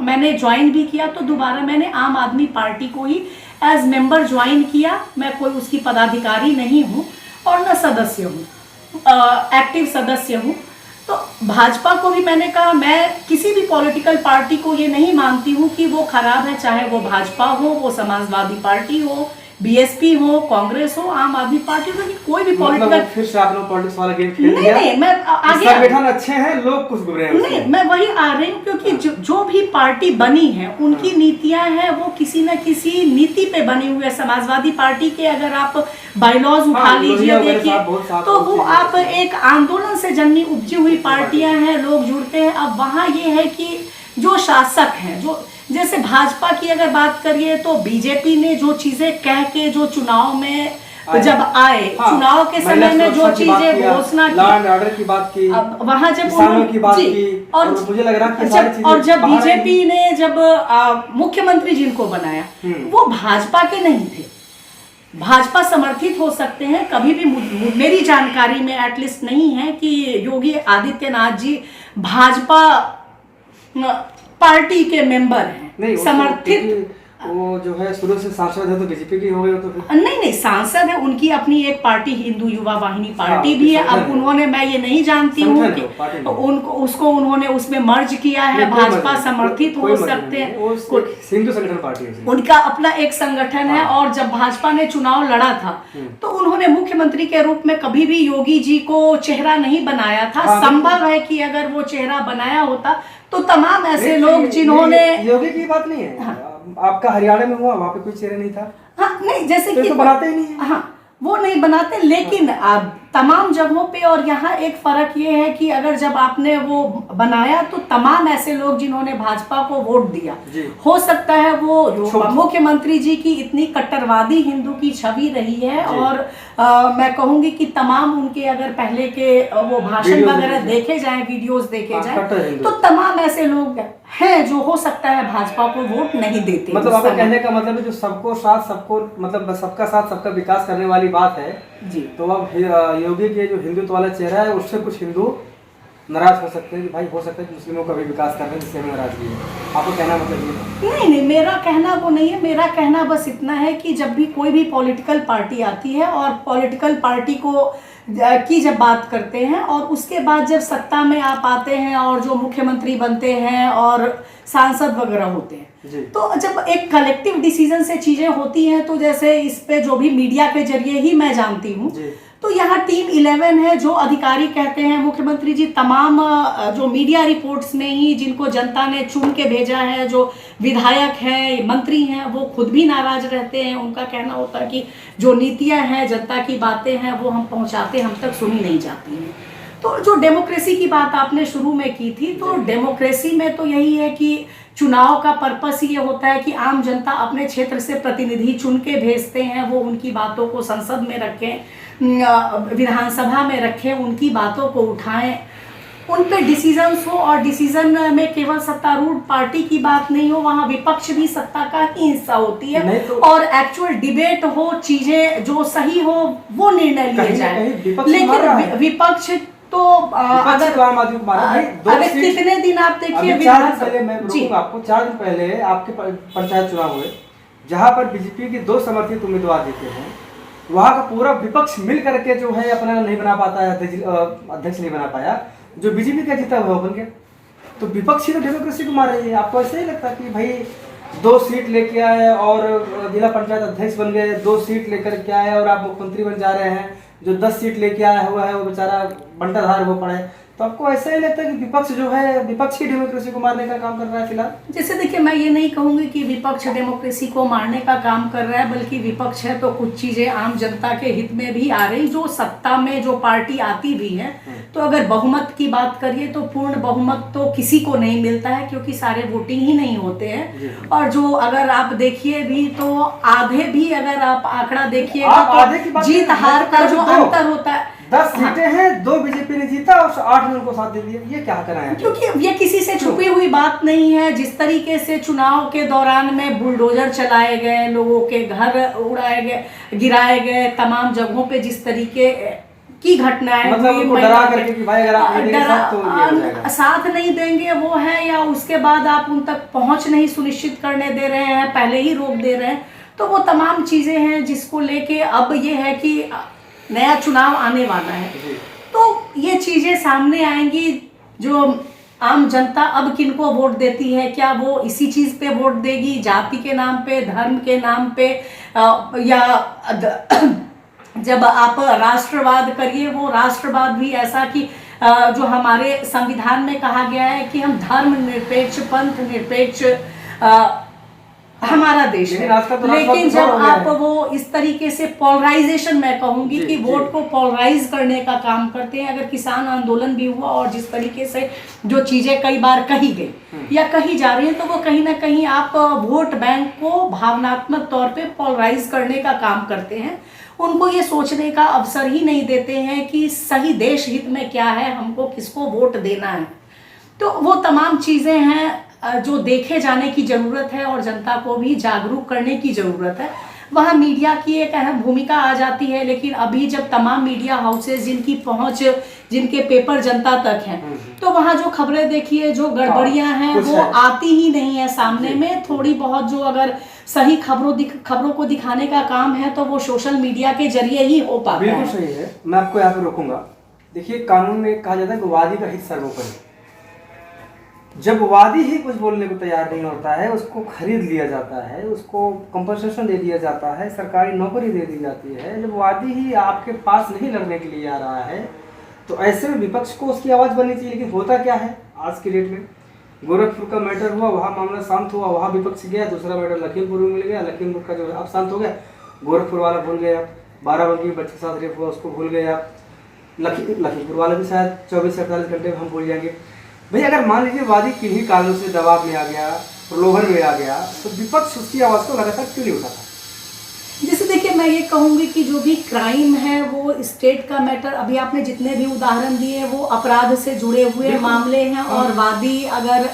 मैंने ज्वाइन भी किया, तो दोबारा मैंने आम आदमी पार्टी को ही एज मेंबर ज्वाइन किया। मैं कोई उसकी पदाधिकारी नहीं हूँ और न सदस्य हूँ, एक्टिव सदस्य हूँ। तो भाजपा को भी मैंने कहा, मैं किसी भी पॉलिटिकल पार्टी को ये नहीं मानती हूँ कि वो खराब है, चाहे वो भाजपा हो, वो समाजवादी पार्टी हो, बीएसपी हो, कांग्रेस हो, आम आदमी पार्टी हो, कोई भी पॉलिटिकल। फिर से आप लोग पॉलिटिक्स वाला गेम खेल दिया। नहीं, मैं आगे संगठन अच्छे हैं, लोग कुछ बुरे हैं। नहीं, मैं वही आ रही हूँ, क्योंकि जो भी पार्टी बनी है उनकी नीतियां हैं वो किसी न किसी नीति पे बनी हुई है। समाजवादी पार्टी के अगर आप बायलॉज उठा लीजिए, देखिए, तो वो आप एक आंदोलन से जन्मी उपजी हुई पार्टियां हैं, लोग जुड़ते हैं। अब वहाँ ये है कि जो शासक हैं, जो जैसे भाजपा की अगर बात करिए तो बीजेपी ने जो चीजें कह के जो चुनाव में जब आए, चुनाव के समय में जो चीजें घोषणा की, लॉ एंड ऑर्डर की बात की, अब वहाँ जब किसानों की बात की, और मुझे लग रहा कि और जब बीजेपी ने जब मुख्यमंत्री जिनको बनाया वो भाजपा के नहीं थे। भाजपा समर्थित हो सकते हैं, कभी भी मेरी जानकारी में एटलीस्ट नहीं है कि योगी आदित्यनाथ जी भाजपा पार्टी के मेंबर हैं, समर्थित। वो जो है शुरू से सांसद है तो बीजेपी की हो गई, तो फिर नहीं सांसद है, उनकी अपनी एक पार्टी हिंदू युवा वाहिनी पार्टी भी है। अब उन्होंने, मैं ये नहीं जानती हूँ कि उसको उन्होंने उसमें मर्ज किया है, भाजपा समर्थित हो सकते हैं, हिंदू संगठन पार्टी है, उनका अपना एक संगठन है। और जब भाजपा ने चुनाव लड़ा था तो उन्होंने मुख्यमंत्री के रूप में कभी भी योगी जी को चेहरा नहीं बनाया था। संभव है कि अगर वो चेहरा बनाया होता तो तमाम ऐसे लोग जिन्होंने, योगी की बात नहीं है, आपका हरियाणा में हुआ, वहाँ पे कोई चेहरा नहीं था। हाँ नहीं, जैसे कि तो बनाते ही नहीं है। हाँ वो नहीं बनाते, लेकिन अब तमाम जगहों पे, और यहाँ एक फर्क ये है कि अगर जब आपने वो बनाया तो तमाम ऐसे लोग जिन्होंने भाजपा को वोट दिया, हो सकता है वो मुख्यमंत्री जी की इतनी कट्टरवादी हिंदू की छवि रही है। और मैं कहूंगी कि तमाम उनके अगर पहले के वो भाषण वगैरह देखे जाए, वीडियोस देखे जाए, तो तमाम ऐसे लोग हैं जो हो सकता है भाजपा को वोट नहीं देते। मतलब आपका कहने का मतलब है जो सबको साथ, सबको मतलब सबका साथ सबका विकास करने वाली बात है जी। तो अब योगी के जो हिंदुत्व वाला चेहरा है उससे कुछ हिंदू नाराज हो सकते हैं कि भाई हो सकता है कि मुस्लिमों का भी विकास कर रहे हैं, जिससे हमें नाराजगी है। आपको कहना मतलब ये नहीं, मेरा कहना वो नहीं है। मेरा कहना बस इतना है कि जब भी कोई भी पॉलिटिकल पार्टी आती है और पॉलिटिकल पार्टी की जब बात करते हैं और उसके बाद जब सत्ता में आप आते हैं और जो मुख्यमंत्री बनते हैं और सांसद वगैरह होते हैं, तो जब एक कलेक्टिव डिसीजन से चीजें होती हैं, तो जैसे इस पे जो भी मीडिया के जरिए ही मैं जानती हूँ, तो यहाँ टीम 11 है, जो अधिकारी कहते हैं मुख्यमंत्री जी, तमाम जो मीडिया रिपोर्ट्स में ही जिनको जनता ने चुन के भेजा है, जो विधायक हैं, मंत्री हैं, वो खुद भी नाराज रहते हैं। उनका कहना होता है कि जो नीतियाँ हैं, जनता की बातें हैं, वो हम पहुँचाते, हम तक सुनी नहीं जाती हैं। तो जो डेमोक्रेसी की बात आपने शुरू में की थी, तो डेमोक्रेसी में तो यही है कि चुनाव का पर्पस ये होता है कि आम जनता अपने क्षेत्र से प्रतिनिधि चुन के भेजते हैं, वो उनकी बातों को संसद में रखें, विधानसभा में रखें, उनकी बातों को उठाएं, उन पे डिसीजंस हो। और डिसीजन में केवल सत्तारूढ़ पार्टी की बात नहीं हो, वहाँ विपक्ष भी सत्ता का ही हिस्सा होती है, तो और एक्चुअल डिबेट हो, चीजें जो सही हो वो निर्णय लिए जाए। लेकिन विपक्ष तो अगर कितने दिन आप देखिए, 4 दिन पहले मैं रोकूंगा आपको, 4 दिन पहले आपके पंचायत चुनाव हुए, जहां पर बीजेपी के 2 समर्थित उम्मीदवार जीते हैं, वहां का पूरा विपक्ष मिल करके जो है अपना नहीं बना पाता है, अध्यक्ष नहीं बना पाया, जो बीजेपी का जीता हुआ बन के, तो विपक्ष ही तो डेमोक्रेसी को मार रही है। आपको ऐसा ही लगता कि भाई 2 सीट लेके आए और जिला पंचायत अध्यक्ष बन गए, 2 सीट लेकर के आए और आप मुख्यमंत्री बन जा रहे हैं, जो 10 सीट लेके आया हुआ है वो बेचारा बंटाधार हो पड़े, तो आपको ऐसा ही लगता है कि विपक्ष जो है, विपक्ष ही डेमोक्रेसी को मारने का काम कर रहा है फिलहाल? जैसे देखिए, मैं ये नहीं कहूँगी कि विपक्ष डेमोक्रेसी को मारने का काम कर रहा है, बल्कि विपक्ष है तो कुछ चीज़ें आम जनता के हित में भी आ रही। जो सत्ता में जो पार्टी आती भी है, तो अगर बहुमत की बात करिए तो पूर्ण बहुमत तो किसी को नहीं मिलता है, क्योंकि सारे वोटिंग ही नहीं होते हैं। और जो अगर आप देखिए भी तो आधे भी अगर आप आंकड़ा देखिए तो जीत हार का जो अंतर होता है, 10 सीटें हैं, 2 बीजेपी ने जीता और 8 ने उनको साथ दे दिया। ये क्या कराया? क्योंकि ये किसी से छुपी हुई बात नहीं है। जिस तरीके से चुनाव के दौरान में बुलडोजर चलाए गए, लोगों के घर उड़ाए गए, गिराए गए, तमाम जगहों पे जिस तरीके की घटनाएं मतलब उनको डरा करके कि भाई अगर आप नहीं देंगे साथ तो ये हो जाएगा। साथ नहीं देंगे वो है, या उसके बाद आप उन तक पहुंच नहीं सुनिश्चित करने दे रहे हैं, पहले ही रोक दे रहे हैं। तो वो तमाम चीजें हैं जिसको लेके अब ये है कि नया चुनाव आने वाला है, तो ये चीजें सामने आएंगी। जो आम जनता अब किनको वोट देती है, क्या वो इसी चीज पे वोट देगी, जाति के नाम पे, धर्म के नाम पे, या जब आप राष्ट्रवाद करिए, वो राष्ट्रवाद भी ऐसा कि जो हमारे संविधान में कहा गया है कि हम धर्म निरपेक्ष, पंथ निरपेक्ष हमारा देश है। लेकिन जब आप वो इस तरीके से पोलराइजेशन, मैं कहूंगी कि वोट को पोलराइज करने का काम करते हैं। अगर किसान आंदोलन भी हुआ और जिस तरीके से जो चीजें कई बार कही गई या कही जा रही है, तो वो कहीं ना कहीं आप वोट बैंक को भावनात्मक तौर पे पोलराइज करने का काम करते हैं। उनको ये सोचने का अवसर ही नहीं देते हैं कि सही देश हित में क्या है, हमको किसको वोट देना है। तो वो तमाम चीजें हैं जो देखे जाने की जरूरत है और जनता को भी जागरूक करने की जरूरत है। वहाँ मीडिया की एक अहम भूमिका आ जाती है, लेकिन अभी जब तमाम मीडिया हाउसेज जिनकी पहुंच, जिनके पेपर जनता तक हैं, तो वहाँ जो खबरें देखिए, जो गड़बड़ियां हैं वो आती ही नहीं है सामने में। थोड़ी बहुत जो अगर सही खबरों को दिखाने का काम है तो वो सोशल मीडिया के जरिए ही हो पाता है। बिल्कुल सही है। मैं आपको यहाँ पे रोकूंगा। देखिए, कानून में कहा जाता है कि वादी का हित सर्वोपरि। जब वादी ही कुछ बोलने को तैयार नहीं होता है, उसको खरीद लिया जाता है, उसको कंपनसेशन दे दिया जाता है, सरकारी नौकरी दे दी जाती है, जब वादी ही आपके पास नहीं लड़ने के लिए आ रहा है, तो ऐसे में विपक्ष को उसकी आवाज़ बननी चाहिए। लेकिन होता क्या है आज की डेट में, गोरखपुर का मैटर हुआ, वहाँ मामला शांत हुआ, वहाँ विपक्ष गया, दूसरा मैटर लखीमपुर में मिल गया, लखीमपुर का जो है अब शांत हो गया, गोरखपुर वाला भूल गए आप, बाराबंकी में बच्चे के साथ रेप हुआ उसको भूल गए आप, लखीमपुर वाला भी शायद 24 से 48 घंटे में हम भूल जाएंगे। भाई अगर मान लीजिए वादी किन्हीं कारणों से दबाव में आ गया, प्रलोभन में आ गया, तो विपक्ष उसकी आवाज़ को लगातार क्यों नहीं उठाता? जैसे देखिए, मैं ये कहूँगी कि जो भी क्राइम है वो स्टेट का मैटर, अभी आपने जितने भी उदाहरण दिए वो अपराध से जुड़े हुए मामले हैं, और वादी अगर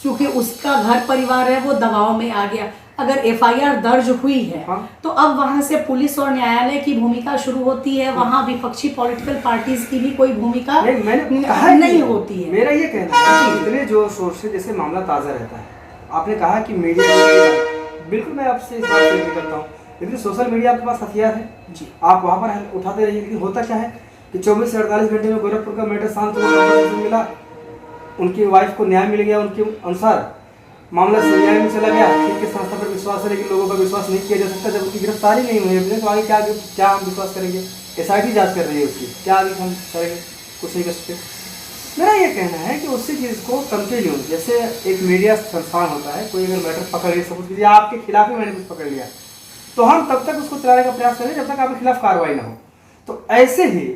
चूंकि उसका घर परिवार है वो दबाव में आ गया, अगर एफआईआर दर्ज हुई है तो अब वहां से पुलिस और न्यायालय की भूमिका शुरू होती है। वहां विपक्षी पॉलिटिकल पार्टीज की भी कोई भूमिका नहीं होती है। मेरा ये कहना है कि इतने जो सोर्स से जैसे मामला ताज़ा रहता है, आपने कहा कि मीडिया, बिल्कुल मैं आपसे इस बात से एग्री करता हूँ, लेकिन सोशल मीडिया आपके पास हथियार है जी, आप वहाँ पर उठाते रहिए। लेकिन होता क्या है कि 24 से 48 घंटे में गोरखपुर का मैटर शांत हुआ, मिला, उनकी वाइफ को न्याय मिल गया, उनके अनुसार मामला सीबीआई में चला गया। ठीक है, संस्था पर विश्वास है, लेकिन लोगों पर विश्वास नहीं किया जा सकता जब उनकी गिरफ्तारी नहीं हुई है, तो आगे क्या हम विश्वास करेंगे? एसआईटी जांच कर रही है उसकी, क्या आगे हम करेंगे? कुछ नहीं कर सकते। मेरा ये कहना है कि उसी चीज़ को कंटिन्यू, जैसे एक मीडिया संस्थान होता है, कोई अगर मैटर पकड़ लिया, सपोज कीजिए आपके खिलाफ ही मैंने कुछ पकड़ लिया, तो हम तब तक उसको चलाने का प्रयास करें जब तक आपके खिलाफ कार्रवाई ना हो। तो ऐसे ही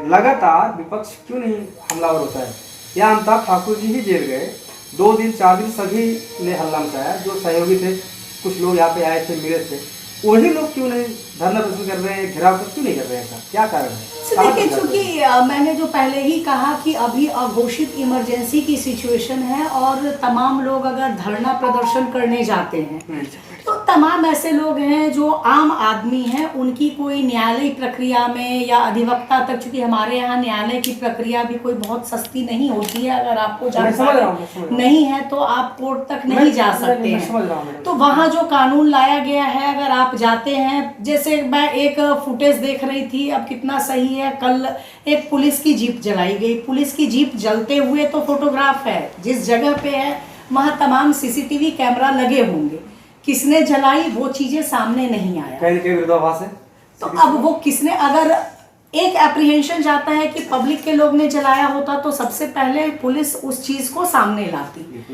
लगातार विपक्ष क्यों नहीं हमलावर होता है? या अमिताभ ठाकुर जी ही जेल गए, 2 दिन 4 दिन सभी ने हल्ला मचाया, जो सहयोगी थे, कुछ लोग यहाँ पे आए थे, मिले थे, वही लोग क्यों नहीं धरना प्रदर्शन कर रहे हैं, घेराव क्यों नहीं कर रहे हैं? क्या कारण है? देखिए, चूंकि मैंने जो पहले ही कहा कि अभी अघोषित इमरजेंसी की सिचुएशन है, और तमाम लोग अगर धरना प्रदर्शन करने जाते हैं तो तमाम ऐसे लोग हैं जो आम आदमी हैं, उनकी कोई न्यायालय प्रक्रिया में या अधिवक्ता तक, चूंकि हमारे यहाँ न्यायालय की प्रक्रिया भी कोई बहुत सस्ती नहीं होती है, अगर आपको जानकारी नहीं है तो आप कोर्ट तक नहीं जा सकते हैं। तो वहाँ जो कानून लाया गया है, अगर आप जाते हैं, जैसे मैं एक फुटेज देख रही थी, अब कितना सही है, कल एक पुलिस की जीप जलाई गई, पुलिस की जीप जलते हुए तो फोटोग्राफ है, जिस जगह पे है वहाँ तमाम सीसीटीवी कैमरा लगे होंगे, किसने जलाई वो चीजें सामने नहीं आया। कहीं विरोधाभास है। तो अब वो किसने, अगर एक एप्रीहेंशन जाता है कि पब्लिक के लोग ने जलाया होता तो सबसे पहले पुलिस उस चीज को सामने लाती,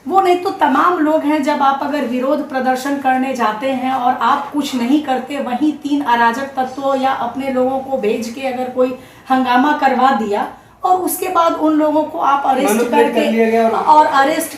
वो नहीं तो तमाम लोग हैं। जब आप अगर विरोध प्रदर्शन करने जाते हैं और आप कुछ नहीं करते, वहीं 3 अराजक तत्वों या अपने लोगों को भेज के अगर कोई हंगामा करवा दिया और उसके बाद उन लोगों को आप अरेस्ट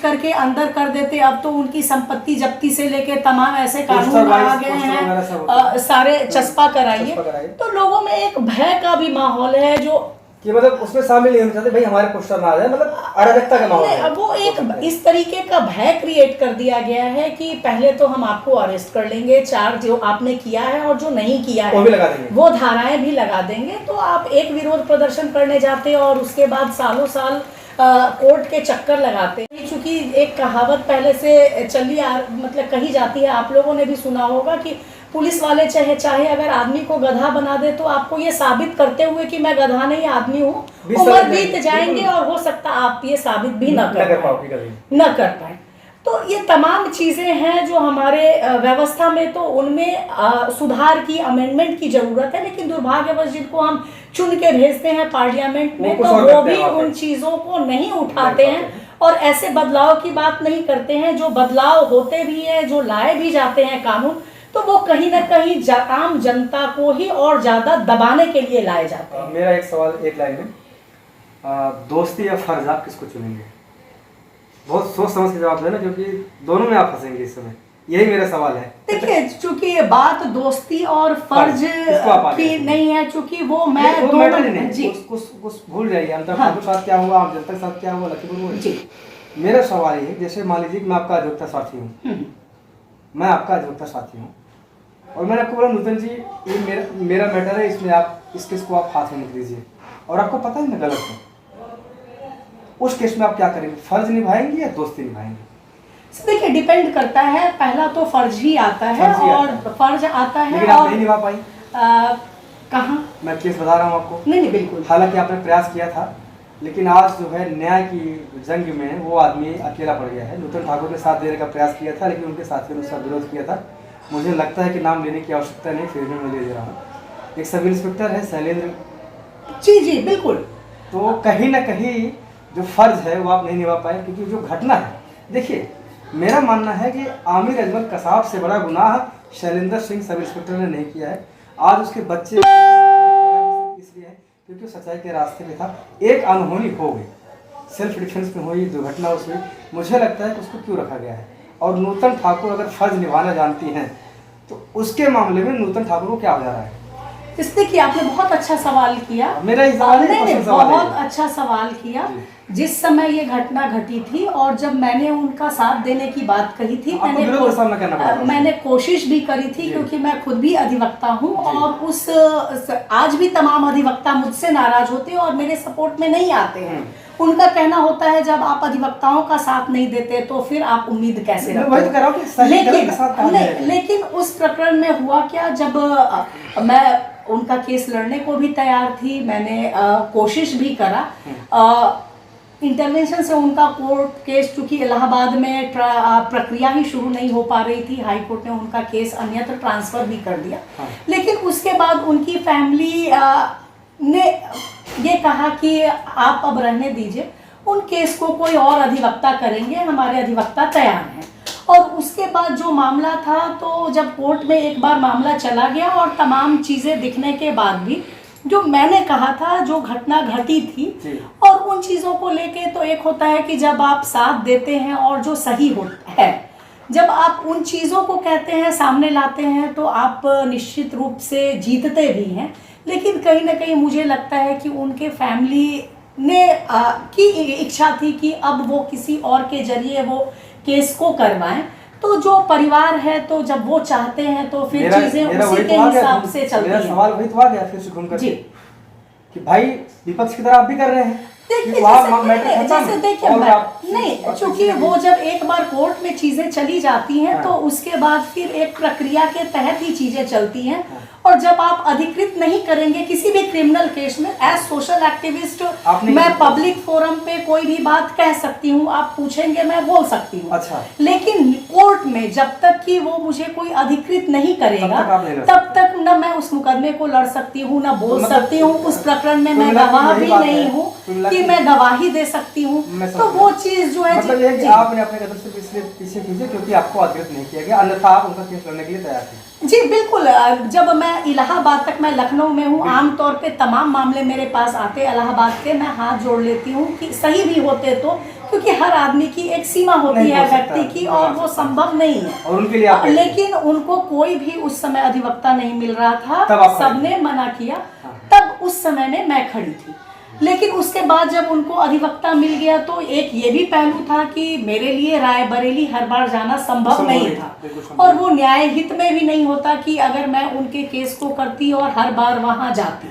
करके अंदर कर देते। अब तो उनकी संपत्ति जब्ती से लेके तमाम ऐसे कानून आ गए हैं, सारे चस्पा कराइए, चस्पा कराइए। तो लोगों में एक भय का भी माहौल है जो कि मतलब उसमें शामिल नहीं होना चाहते, भाई हमारे पोस्टर ना आ जाए, मतलब अराजकता का माहौल है। वो एक इस तरीके का भय क्रिएट कर दिया गया है कि पहले तो हम आपको अरेस्ट कर लेंगे, चार्ज जो आपने किया है और जो नहीं किया है वो भी लगा देंगे, वो धाराएं भी लगा देंगे। तो आप एक विरोध प्रदर्शन करने जाते हैं और उसके बाद सालों साल कोर्ट के चक्कर लगाते हैं। चूंकि एक कहावत पहले से चली मतलब कही जाती है, आप लोगों ने भी सुना होगा कि पुलिस वाले चाहे अगर आदमी को गधा बना दे तो आपको ये साबित करते हुए कि मैं गधा नहीं आदमी हूँ, उम्र बीत जाएंगे और हो सकता आप ये साबित भी न कर पाए। तो ये तमाम चीजें हैं जो हमारे व्यवस्था में, तो उनमें सुधार की, अमेंडमेंट की जरूरत है। लेकिन दुर्भाग्यवश जिनको हम चुन के भेजते हैं पार्लियामेंट में, तो वो भी उन चीजों को नहीं उठाते हैं और ऐसे बदलाव की बात नहीं करते हैं। जो बदलाव होते भी हैं, जो लाए भी जाते हैं कानून, तो वो कहीं ना कहीं आम जनता को ही और ज्यादा दबाने के लिए लाए जाते हैं। मेरा एक सवाल एक लाइन में, दोस्ती या फर्ज, आप किसको चुनेंगे? बहुत सोच समझ के जवाब देना, क्योंकि दोनों में आप फंसेंगे इस समय, यही मेरा सवाल है। देखिए, चूंकि ये बात दोस्ती और फर्ज की नहीं है, चूंकि वो मैं कुछ भूल जाइए, अंतर के साथ क्या हुआ, आम जनता के साथ क्या हुआ, लखीमपुर जी। मेरा सवाल ये, जैसे मान लीजिए मैं आपका अधिवक्ता साथी हूँ, मैं आपका अधिवक्ता साथी हूँ और मैंने आपको बोला नूतन जी ये मेरा मैटर है, इसमें आप इस केस को आप हाथ में मत लीजिए, और आपको पता है मैं गलत हूँ, उस केस में आप क्या करेंगे? फर्ज निभाएंगे या दोस्ती निभाएंगे? देखिए, डिपेंड करता है। पहला तो फर्ज ही आता है, फर्ज आता है, लेकिन आप नहीं निभा पाई। कहाँ? मैं केस बता रहा हूँ आपको। नहीं, बिल्कुल। हालांकि आपने प्रयास किया था, लेकिन आज जो है न्याय की जंग में वो आदमी अकेला पड़ गया है। नूतन ठाकुर ने साथ देने का प्रयास किया था, लेकिन उनके साथियों ने उसका विरोध किया था। मुझे लगता है कि नाम लेने की आवश्यकता नहीं, फिर भी मैं ले दे रहा हूँ। एक सब इंस्पेक्टर है शैलेंद्र जी बिल्कुल। तो कहीं ना कहीं जो फर्ज है वो आप नहीं निभा पाए, क्योंकि जो घटना है, देखिए मेरा मानना है कि आमिर अजमल कसाब से बड़ा गुनाह शैलेंद्र सिंह सब इंस्पेक्टर ने नहीं किया है। आज उसके बच्चे इसलिए है क्योंकि सच्चाई के रास्ते पे था, एक अनहोनी हो गई, सेल्फ डिफेंस में हुई, दुर्घटना उसमें, मुझे लगता है कि उसको क्यों रखा गया है। और नूतन ठाकुर अगर फर्ज निभाना जानती हैं तो उसके मामले में नूतन ठाकुर को क्या हो जा रहा है? इसलिए कि आपने बहुत अच्छा सवाल किया। मेरा ही सवाल है, बहुत अच्छा सवाल किया। जिस समय ये घटना घटी थी और जब मैंने उनका साथ देने की बात कही थी, मैंने कोशिश भी करी थी, क्योंकि मैं खुद भी अधिवक्ता हूँ और आज भी तमाम अधिवक्ता मुझसे नाराज होते हैं और मेरे सपोर्ट में नहीं आते हैं। उनका कहना होता है जब आप अधिवक्ताओं का साथ नहीं देते तो फिर आप उम्मीद कैसे रखते? लेकिन उस प्रकरण में हुआ क्या, जब मैं उनका केस लड़ने को भी तैयार थी, मैंने कोशिश भी करा, इंटरवेंशन से उनका कोर्ट केस, चूंकि इलाहाबाद में प्रक्रिया ही शुरू नहीं हो पा रही थी, हाई कोर्ट ने उनका केस अन्यत्र ट्रांसफर भी कर दिया। लेकिन उसके बाद उनकी फैमिली ने ये कहा कि आप अब रहने दीजिए, उन केस को कोई और अधिवक्ता करेंगे, हमारे अधिवक्ता तैयार हैं। और उसके बाद जो मामला था, तो जब कोर्ट में एक बार मामला चला गया और तमाम चीज़ें दिखने के बाद भी जो मैंने कहा था, जो घटना घटी थी और उन चीज़ों को लेके, तो एक होता है कि जब आप साथ देते हैं और जो सही होता है, जब आप उन चीज़ों को कहते हैं, सामने लाते हैं, तो आप निश्चित रूप से जीतते भी हैं। लेकिन कहीं ना कहीं मुझे लगता है कि उनके फैमिली ने की इच्छा थी कि अब वो किसी और के जरिए वो केस को करवाएं। तो जो परिवार है, तो जब वो चाहते हैं तो फिर चीजें उसी के हिसाब से चलती हैं। मेरा सवाल वही तो आ गया फिर से घूम कर कि भाई विपक्ष की तरह आप भी कर रहे हैं। जैसे देखिए, नहीं, चूंकि वो जब एक बार कोर्ट में चीजें चली जाती हैं, तो उसके बाद फिर एक प्रक्रिया के तहत ही चीजें चलती हैं। और जब आप अधिकृत नहीं करेंगे किसी भी क्रिमिनल केस में, एज सोशल एक्टिविस्ट मैं पब्लिक फोरम पे कोई भी बात कह सकती हूँ, आप पूछेंगे मैं बोल सकती हूँ। अच्छा। लेकिन कोर्ट में जब तक कि वो मुझे कोई अधिकृत नहीं करेगा, तब तक न मैं उस मुकदमे को लड़ सकती हूँ, न बोल सकती हूँ। उस प्रकरण में मैं गवाह भी नहीं हूँ कि मैं गवाही दे सकती हूँ। तो वो चीज जो है, मतलब आपने अपने कदम से इसलिए पीछे कीजिए क्योंकि आपको अधिकृत नहीं किया गया, अन्यथा आप उनका केस लड़ने के लिए तैयार थे। जी बिल्कुल। जब मैं इलाहाबाद तक, मैं लखनऊ में हूँ, आमतौर पे तमाम मामले मेरे पास आते इलाहाबाद के, मैं हाथ जोड़ लेती हूँ कि सही भी होते तो क्योंकि हर आदमी की एक सीमा होती नहीं है हो सकता, व्यक्ति की, नहीं और हो वो सकता। संभव नहीं है। और उनके लिए आप कैसे? लेकिन उनको कोई भी उस समय अधिवक्ता नहीं मिल रहा तब था, आप खड़े सबने मना किया, हाँ। तब उस समय में मैं खड़ी थी। लेकिन उसके बाद जब उनको अधिवक्ता मिल गया तो एक ये भी पहलू था कि मेरे लिए रायबरेली हर बार जाना संभव नहीं था, बिल्कुल संभव और वो न्याय हित में भी नहीं होता कि अगर मैं उनके केस को करती और हर बार वहाँ जाती।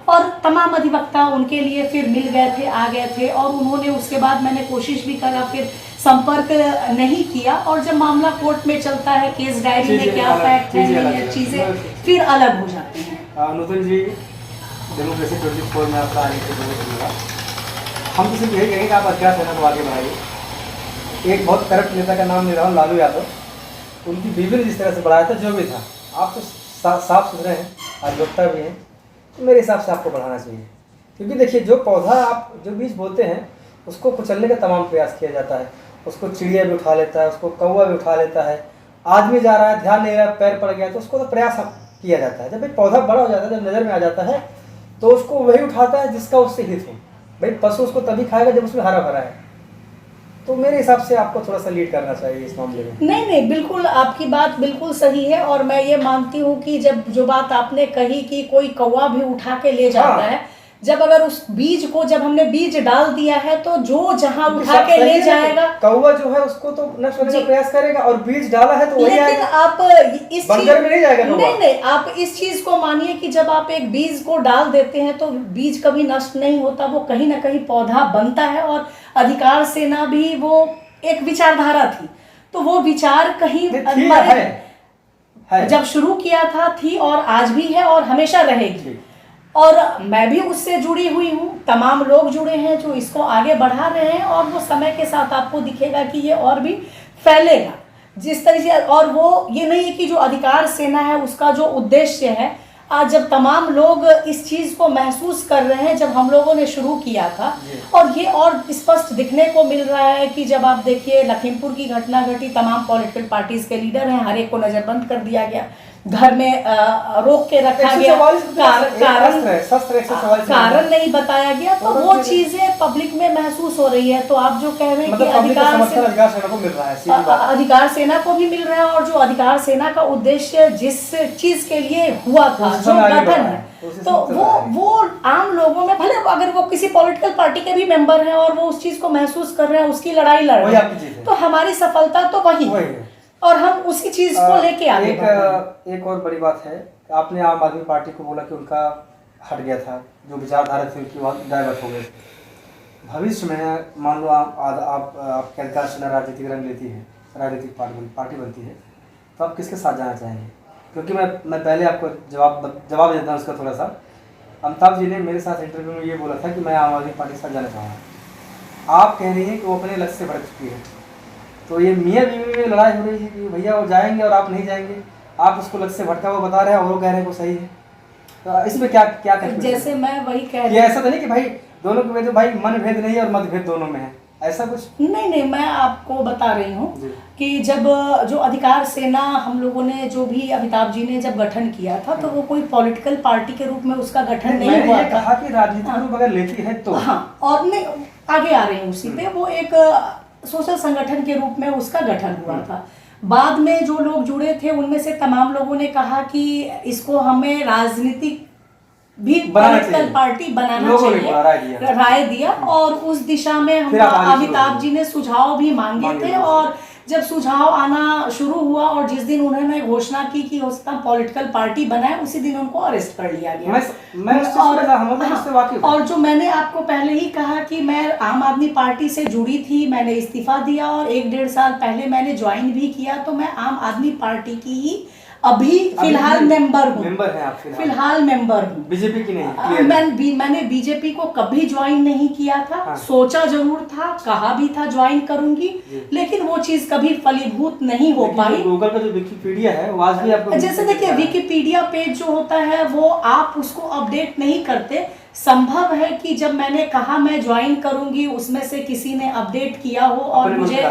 और तमाम अधिवक्ता उनके लिए फिर मिल गए थे, आ गए थे, और उन्होंने उसके बाद मैंने कोशिश भी करा, फिर संपर्क नहीं किया। और जब मामला कोर्ट में चलता है, केस डायरी में क्या फैक्ट है, ये चीज़ें फिर अलग हो जाती हैं। नूतन जी, डेमोक्रेसी 24 में आपका आने से बहुत धन्यवाद। हम तो सिर्फ यही कहेंगे कि आप अज्ञात सेना को आगे बढ़ाइए। एक बहुत करप्ट नेता का नाम ले रहा हूँ, लालू यादव, उनकी बीवी ने जिस तरह से बढ़ाया था, जो भी था, आप तो साफ सुथरे हैं, अधिवक्ता भी हैं, तो मेरे हिसाब से आपको बढ़ाना चाहिए। क्योंकि देखिए, जो पौधा आप जो बीज बोते हैं उसको कुचलने का तमाम प्रयास किया जाता है। उसको चिड़िया भी उठा लेता है, उसको कौवा भी उठा लेता है, आदमी जा रहा है, ध्यान नहीं रहा, पैर पड़ गया तो उसको तो प्रयास किया जाता है। जब एक पौधा बड़ा हो जाता है, जब नज़र में आ जाता है, तो उसको वही उठाता है जिसका उससे हित हो। भाई पशु उसको तभी खाएगा जब उसमें हरा भरा है। तो मेरे हिसाब से आपको थोड़ा सा लीड करना चाहिए इस मामले में। नहीं, बिल्कुल आपकी बात बिल्कुल सही है, और मैं ये मानती हूँ कि जब जो बात आपने कही कि कोई कौवा भी उठा के ले जाता है, जब अगर उस बीज को, जब हमने बीज डाल दिया है तो जो जहाँ उठा के ले जाएगा, कौवा जो है उसको तो नष्ट करने का प्रयास करेगा, और बीज डाला है तो वही लेकिन आएगा। आप इस बंजर में नहीं जाएगा कौवा। नहीं, आप इस चीज को मानिए कि जब आप एक बीज को डाल देते हैं तो बीज कभी नष्ट नहीं होता, वो कहीं ना कहीं पौधा बनता है। और अधिकार सेना भी वो एक विचारधारा थी, तो वो विचार कहीं जब शुरू किया था थी, और आज भी है और हमेशा रहेगी। और मैं भी उससे जुड़ी हुई हूँ, तमाम लोग जुड़े हैं जो इसको आगे बढ़ा रहे हैं, और वो समय के साथ आपको दिखेगा कि ये और भी फैलेगा जिस तरह से। और वो ये नहीं है कि जो अधिकार सेना है उसका जो उद्देश्य है, आज जब तमाम लोग इस चीज़ को महसूस कर रहे हैं, जब हम लोगों ने शुरू किया था, और ये और स्पष्ट दिखने को मिल रहा है कि जब आप देखिए लखीमपुर की घटना घटी, तमाम पॉलिटिकल पार्टीज के लीडर हैं, हर एक को नज़रबंद कर दिया गया, घर में रोक के रखा गया, कारण नहीं बताया गया, तो वो चीजें पब्लिक में महसूस हो रही है। तो आप जो कह रहे हैं कि अधिकार सेना को मिल रहा है, अधिकार सेना को भी मिल रहा है, और जो अधिकार सेना का उद्देश्य जिस चीज के लिए हुआ था, जो गठन है, तो वो आम लोगों में, भले अगर वो किसी पॉलिटिकल पार्टी के भी मेंबर हैं और वो उस चीज को महसूस कर रहे हैं, उसकी लड़ाई लड़ रहे हैं, तो हमारी सफलता तो वही है, और हम उसी चीज को लेके आगे बढ़ रहे हैं। एक और बड़ी बात है, आपने आम आदमी पार्टी को बोला कि उनका हट गया था, जो विचारधारा थी उनकी डाइवर्ट हो गई। भविष्य में मान लो आपके अधिकार सेना राजनीतिक रंग लेती है, राजनीतिक पार्टी बनती है, तो आप किसके साथ जाना चाहेंगे? क्योंकि मैं पहले आपको जवाब देता हूँ उसका थोड़ा सा। अमिताभ जी ने मेरे साथ इंटरव्यू में ये बोला था कि मैं आम आदमी पार्टी के साथ जाना चाहूँगा। आप कह रही हैं कि वो अपने लक्ष्य से भटक चुकी है, तो ये मियाँ बीवी में लड़ाई हो रही है कि भैया वो जाएंगे और आप नहीं जाएंगे, आप उसको लक्ष्य से भटका हुआ बता रहे हैं और वो कह रहे हैं वो सही है। तो इसमें क्या करें? जैसे मैं वही कह रही हूँ, ऐसा तो नहीं कि भाई दोनों के तो भाई मन भेद नहीं है और मतभेद दोनों में है, ऐसा कुछ नहीं, मैं आपको बता रही हूँ कि जब जो अधिकार सेना हम लोगों ने, जो भी अमिताभ जी ने जब गठन किया था, तो वो कोई पॉलिटिकल पार्टी के रूप में उसका गठन नहीं हुआ था। कहा कि राजनीतिक रूप अगर लेती है तो, हाँ, और नहीं आगे आ रही हूँ उसी पे, वो एक सोशल संगठन के रूप में उसका गठन हुआ था। बाद में जो लोग जुड़े थे उनमें से तमाम लोगों ने कहा कि इसको हमें राजनीतिक भी पॉलिटिकल पार्टी बनाना चाहिए, राय दिया, और उस दिशा में हम अमिताभ जी ने सुझाव भी मांगे थे। और जब सुझाव आना शुरू हुआ और जिस दिन उन्होंने घोषणा की कि उसका पॉलिटिकल पार्टी बनाए, उसी दिन उनको अरेस्ट कर लिया गया। और जो मैंने आपको पहले ही कहा कि मैं आम आदमी पार्टी से जुड़ी थी, मैंने इस्तीफा दिया और 1-1.5 साल पहले मैंने ज्वाइन भी किया, तो मैं आम आदमी पार्टी की ही अभी फिलहाल मेंबर हूँ, फिलहाल मेंबर हूँ, बीजेपी की नहीं। मैंने बीजेपी को कभी ज्वाइन नहीं किया था। हाँ। सोचा जरूर था, कहा भी था ज्वाइन करूंगी, लेकिन वो चीज कभी फलीभूत नहीं हो पाई। गूगल का जो विकिपीडिया है वो आज भी आपको, जैसे देखिए विकिपीडिया पेज जो होता है वो आप उसको अपडेट नहीं करते। संभव है कि जब मैंने कहा मैं ज्वाइन करूंगी उसमें से किसी ने अपडेट किया हो और मुझे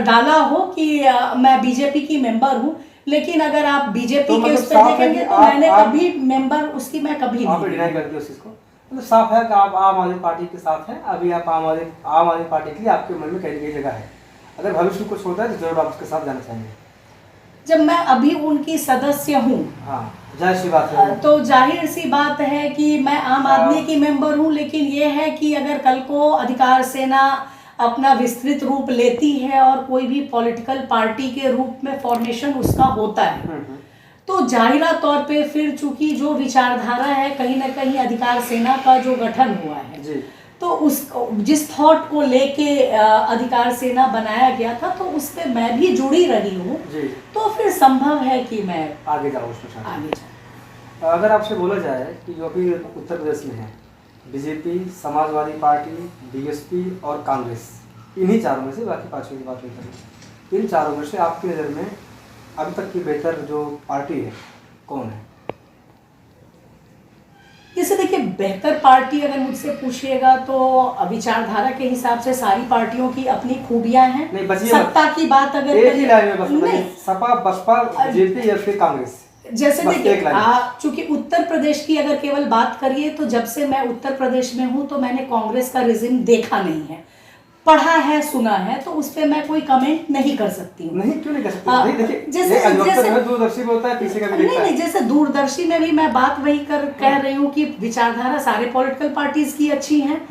डाला हो कि मैं बीजेपी की मेंबर हूँ, लेकिन अगर आप बीजेपी के उस पर देखेंगे तो मैंने कभी मेंबर उसकी मैं कभी नहीं डिनाई करती हूँ उस चीज को। मतलब साफ है कि आप आम आदमी पार्टी के साथ हैं, अभी आप आम आदमी पार्टी के लिए आपके मन में कहीं ना कहीं जगह है, अगर भविष्य में कुछ होता है तो जरूर आप उसके साथ जाना चाहेंगे। जब मैं अभी उनकी सदस्य हूँ, हाँ, जाहिर सी बात है, तो जाहिर सी बात है कि मैं आम आदमी की मेंबर हूँ, लेकिन ये है कि अगर कल को अधिकार सेना अपना विस्तृत रूप लेती है और कोई भी पॉलिटिकल पार्टी के रूप में फॉर्मेशन उसका होता है, तो जाहिरा तौर पे फिर चूंकि जो विचारधारा है कहीं ना कहीं अधिकार सेना का जो गठन हुआ है जी। तो उस जिस थॉट को लेके अधिकार सेना बनाया गया था तो उस पे मैं भी जुड़ी रही हूँ, तो फिर संभव है कि मैं आगे जाऊँ उसमें आगे जाऊँ। अगर आपसे बोला जाए कि जो अभी उत्तर प्रदेश में है, बीजेपी, समाजवादी पार्टी, बीएसपी और कांग्रेस, इन्हीं चारों में से, बाकी पांचों की बात नहीं करें, इन चारों में से आपकी नज़र में अभी तक की बेहतर जो पार्टी है कौन है? जैसे देखिए, बेहतर पार्टी अगर मुझसे पूछिएगा तो विचारधारा के हिसाब से सारी पार्टियों की अपनी खूबियां हैं। नहीं, बचिए सत्ता की बात अगर एक ही लाइन में बस नहीं, सपा, बसपा, बीजेपी या फिर कांग्रेस, जैसे देखिए चूंकि उत्तर प्रदेश की अगर केवल बात करिए तो जब से मैं उत्तर प्रदेश में हूं तो मैंने कांग्रेस का रिजिम देखा नहीं है, पढ़ा है, सुना है, तो उस पर मैं कोई कमेंट नहीं कर सकती हूँ। नहीं, क्यों नहीं कर सकती? देखिए, जैसे दूरदर्शी में होता है, पीछे का भी देखता है। नहीं, जैसे दूरदर्शी में भी मैं बात वही कह रही हूँ कि विचारधारा सारे पॉलिटिकल पार्टीज की अच्छी हैं,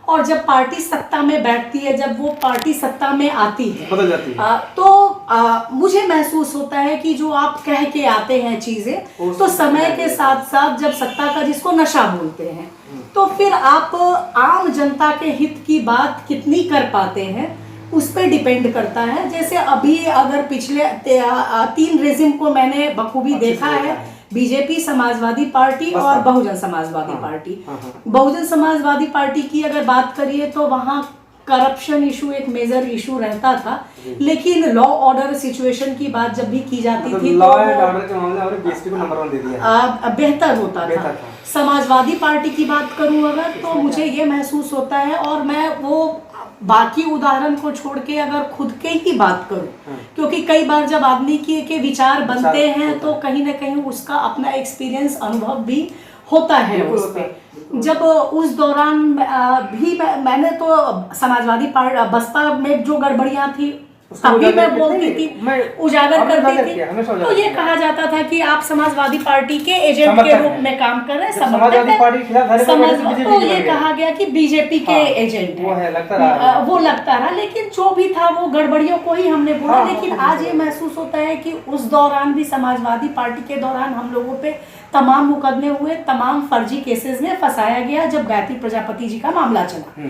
और जब पार्टी सत्ता में बैठती है, जब वो पार्टी सत्ता में आती है, बदल जाती है, तो मुझे महसूस होता है कि जो आप कह के आते हैं चीजें, तो समय के साथ साथ जब सत्ता का जिसको नशा बोलते हैं, तो फिर आप आम जनता के हित की बात कितनी कर पाते हैं उस पर डिपेंड करता है। जैसे अभी अगर पिछले 3 रेजिम को मैंने बखूबी देखा है, बीजेपी, समाजवादी पार्टी और बहुजन समाजवादी पार्टी। बहुजन समाजवादी पार्टी की अगर बात करिए तो वहाँ करप्शन इशू एक मेजर इशू रहता था, लेकिन लॉ ऑर्डर सिचुएशन की बात जब भी की जाती थी लॉ एंड ऑर्डर के मामले में बीएसपी को नंबर 1 दे दिया, बेहतर होता था। समाजवादी पार्टी की बात करूं अगर, तो मुझे ये महसूस होता है, और मैं वो बाकी उदाहरण को छोड़ के अगर खुद के ही बात करूं, क्योंकि कई बार जब आदमी के विचार बनते हैं तो कहीं ना कहीं उसका अपना एक्सपीरियंस, अनुभव भी होता है उस पे। जब उस दौरान भी मैंने तो समाजवादी पार्टी, बसपा में जो गड़बड़ियां थी तभी मैं बोलती थी, उजागर करती थी, तो ये कहा जाता था कि आप समाजवादी पार्टी के एजेंट के रूप में काम कर रहे हैं, समाजवादी पार्टी के खिलाफ तो ये कहा गया कि बीजेपी के एजेंट वो लगता रहा, लेकिन जो भी था वो गड़बड़ियों को ही हमने बोला। लेकिन आज ये महसूस होता है कि उस दौरान भी, समाजवादी पार्टी के दौरान हम लोगों पे तमाम मुकदमे हुए, तमाम फर्जी केसेस में फंसाया गया। जब गायत्री प्रजापति जी का मामला चला,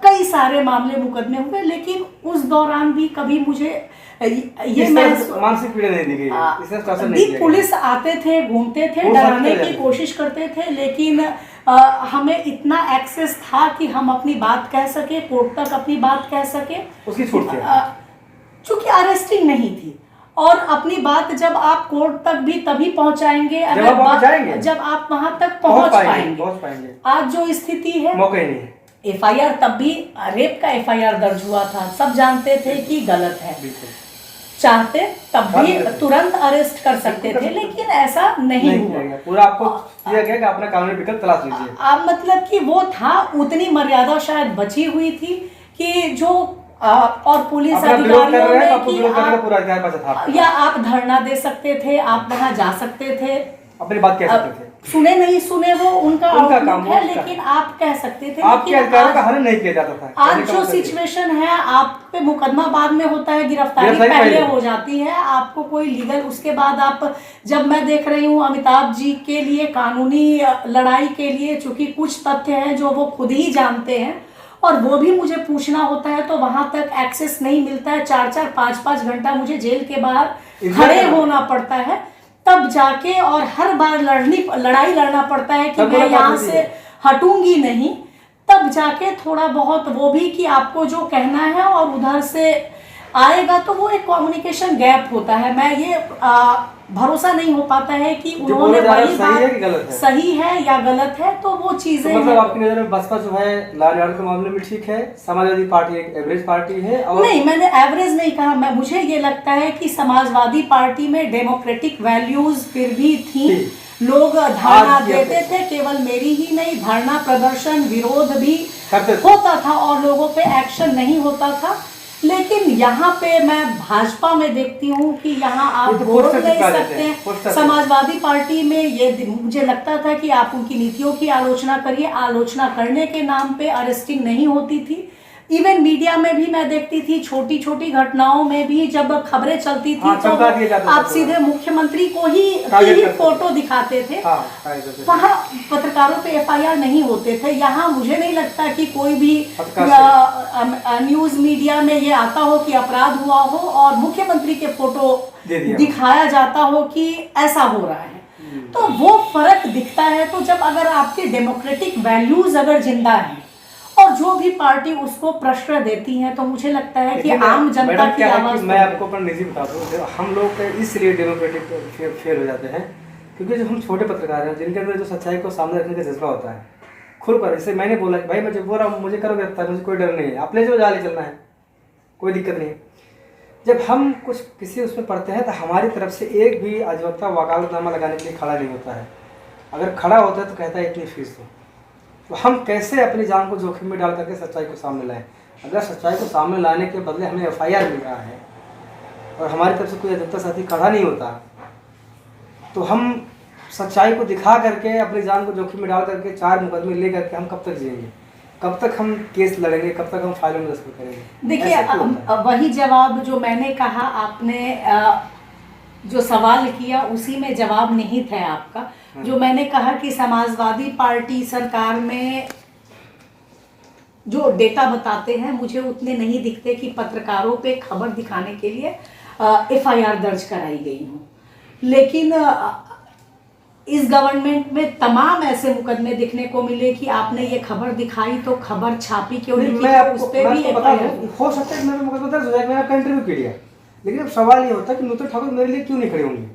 कई सारे मामले मुकदमे हुए, लेकिन उस दौरान भी कभी मुझे ये मानसिक पीड़ा नहीं दी गई। पुलिस आते थे, घूमते थे, डराने की कोशिश करते थे, लेकिन हमें इतना एक्सेस था कि हम अपनी बात कह सके, कोर्ट तक अपनी बात कह सके, उसकी छूट थी, चूंकि अरेस्टिंग नहीं थी। और अपनी बात जब आप कोर्ट तक भी तभी पहुंचाएंगे जब आप वहां तक पहुंच पाएंगे। आज जो स्थिति है, मौका ही नहीं। एफआईआर तब भी रेप का एफआईआर दर्ज हुआ था, सब जानते थे कि गलत है, चाहते तब भी तुरंत अरेस्ट कर सकते थे, लेकिन ऐसा नहीं हुआ। पूरा आपको दिया गया कि अपना कानूनी विकल्प तलाश लीजिए। आप मतलब कि वो था, उतनी मर्यादा शायद बची हुई थी कि जो और पुलिस अधिकारियों ने कि या आप धरना दे सकते थे, आप वहां जा सकते थे, अपनी बात कह सकते थे, सुने नहीं सुने वो उनका काम है, लेकिन आप कह सकते थे। आपके अधिकार का हनन नहीं किया जाता था। आज जो सिचुएशन है, आप पे मुकदमा बाद में होता है, गिरफ्तारी पहले हो जाती है, आपको कोई लीगल, उसके बाद आप, जब मैं देख रही हूँ अमिताभ जी के लिए कानूनी लड़ाई के लिए, चूंकि कुछ तथ्य हैं जो वो खुद ही जानते हैं और वो भी मुझे पूछना होता है, तो वहां तक एक्सेस नहीं मिलता है। 4-4, 5-5 घंटा मुझे जेल के बाहर खड़े होना पड़ता है, तब जाके, और हर बार लड़ाई लड़ना पड़ता है कि मैं यहाँ से हटूंगी नहीं, तब जाके थोड़ा बहुत वो भी कि आपको जो कहना है और उधर से आएगा, तो वो एक कम्युनिकेशन गैप होता है। मैं ये भरोसा नहीं हो पाता है कि उन्होंने वही बात सही है या गलत है, तो वो चीजें तो मतलब आपकी नजर में बसपा जो है लॉ एंड ऑर्डर के मामले में ठीक है, समाजवादी पार्टी एक एवरेज पार्टी है? और नहीं, मैंने एवरेज नहीं कहा, मुझे ये लगता है कि समाजवादी पार्टी में डेमोक्रेटिक वैल्यूज फिर भी थी, लोग धरना आज की देते अपेक्षा। थे, केवल मेरी ही नहीं, धरना प्रदर्शन विरोध भी करते थे। होता था और लोगों पे एक्शन नहीं होता था। लेकिन यहाँ पे मैं भाजपा में देखती हूँ कि यहाँ आप ये तो बोल पोस्टर नहीं चिपका देते सकते हैं, हैं। पोस्टर। समाजवादी पार्टी में ये मुझे लगता था कि आप उनकी नीतियों की आलोचना करिए, आलोचना करने के नाम पे अरेस्टिंग नहीं होती थी। इवन मीडिया में भी मैं देखती थी, छोटी छोटी घटनाओं में भी जब खबरें चलती थी हाँ, तो चमका दिया जाता था आप पूरा। सीधे मुख्यमंत्री को ही टारगेट करते थे। फोटो दिखाते थे। हाँ, टारगेट करते थे। वहाँ पत्रकारों पे एफआईआर नहीं होते थे। यहाँ मुझे नहीं लगता कि कोई भी पत्रकार न्यूज मीडिया में ये आता हो कि अपराध हुआ हो और मुख्यमंत्री के फोटो दे दिया हो। दिखाया जाता हो कि ऐसा हो रहा है। तो वो फर्क दिखता है। तो जब अगर आपके डेमोक्रेटिक वैल्यूज अगर जिंदा हैं और जो भी पार्टी उसको प्रश्रय देती है, तो मुझे लगता है कि आम जनता मैडम की क्या है आवाज कि मैं आपको अपना निजी बता दूं, हम लोग इसलिए डेमोक्रेटिक फेल हो जाते हैं क्योंकि जो हम छोटे पत्रकार हैं जिनके अंदर जो सच्चाई को सामने रखने का जज्बा होता है, खुल कर, जैसे मैंने बोला कि भाई मैं जब बोल रहा हूँ मुझे करो गिरफ्तार, मुझे कोई डर नहीं है, आप ले जाओ, जाले चलना है, कोई दिक्कत नहीं। जब हम कुछ किसी उसमें पढ़ते हैं तो हमारी तरफ से एक भी अधिवक्ता वकालतनामा लगाने के लिए खड़ा नहीं होता है। अगर खड़ा होता है तो कहता है इतनी फीस दो। तो हम कैसे अपनी जान को जोखिम में डाल करके सच्चाई को सामने लाएं? अगर सच्चाई को सामने लाने के बदले हमें एफआईआर मिल रहा है और हमारी तरफ से कोई अधिवक्ता साथी खड़ा नहीं होता, तो हम सच्चाई को दिखा करके अपनी जान को जोखिम में डाल करके 4 मुकदमे ले करके हम कब तक जिएंगे? कब तक हम केस लड़ेंगे? कब तक हम फाइलों में दस्तखत करेंगे? देखिए, वही जवाब जो मैंने कहा, आपने जो सवाल किया उसी में जवाब नहीं था आपका। जो मैंने कहा कि समाजवादी पार्टी सरकार में जो डेटा बताते हैं मुझे उतने नहीं दिखते कि पत्रकारों पे खबर दिखाने के लिए एफआईआर दर्ज कराई गई हो। लेकिन इस गवर्नमेंट में तमाम ऐसे मुकदमे दिखने को मिले कि आपने ये खबर दिखाई तो खबर छापी क्यों नहीं, मैं उस आपको पे भी बता एफआईआर। दूं, हो सकता है मेरा मुकदमा दर्ज हो जाए, मैंने आपका इंटरव्यू कर लिया, लेकिन अब सवाल ये होता है कि नूतन ठाकुर मेरे लिए क्यों नहीं खड़े होंगे?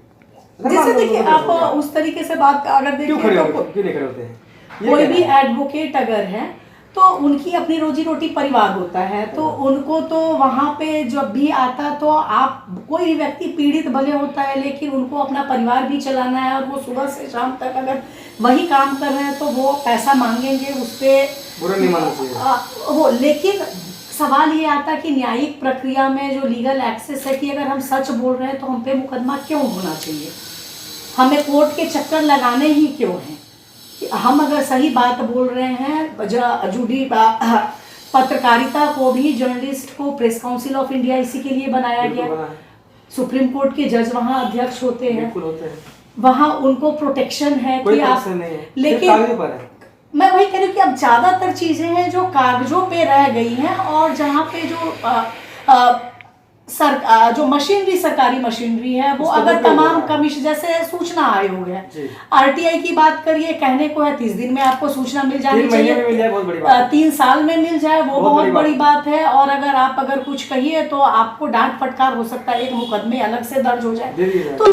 जैसे देखिए, आप उस तरीके से बात अगर क्यों देखिए खड़े तो होते, क्यों नहीं खड़े होते हैं? कोई भी एडवोकेट अगर है तो उनकी अपनी रोजी रोटी परिवार होता है, तो उनको तो वहाँ पे जब भी आता तो आप कोई भी व्यक्ति पीड़ित भले होता है लेकिन उनको अपना परिवार भी चलाना है और वो सुबह से शाम तक अगर वही काम कर रहे हैं तो वो पैसा मांगेंगे, उस पर बुरा नहीं मानना चाहिए वो। लेकिन सवाल ये आता है कि न्यायिक प्रक्रिया में जो लीगल एक्सेस है कि अगर हम सच बोल रहे हैं तो हम पे मुकदमा क्यों होना चाहिए, हमें कोर्ट के चक्कर लगाने ही क्यों हैं? हम अगर सही बात बोल रहे हैं, जुडी पत्रकारिता को भी, जर्नलिस्ट को प्रेस काउंसिल ऑफ इंडिया इसी के लिए बनाया गया। सुप्रीम कोर्ट के जज वहाँ अध्यक्ष होते हैं, वहाँ उनको प्रोटेक्शन है कि आप, लेकिन मैं वही कह रही हूँ कि अब ज़्यादातर चीज़ें हैं जो कागजों पे रह गई हैं और जहाँ पे जो मशीनरी, सरकारी मशीनरी है वो अगर तमाम कमीशन, जैसे सूचना आयोग है, आरटीआई की बात करिए, कहने को है 30 दिन में आपको सूचना मिल जानी चाहिए, 3 साल में मिल जाए वो बहुत बड़ी बात है। और अगर कुछ कहिए तो आपको डांट फटकार हो सकता है, एक मुकदमे अलग से दर्ज हो जाए। तो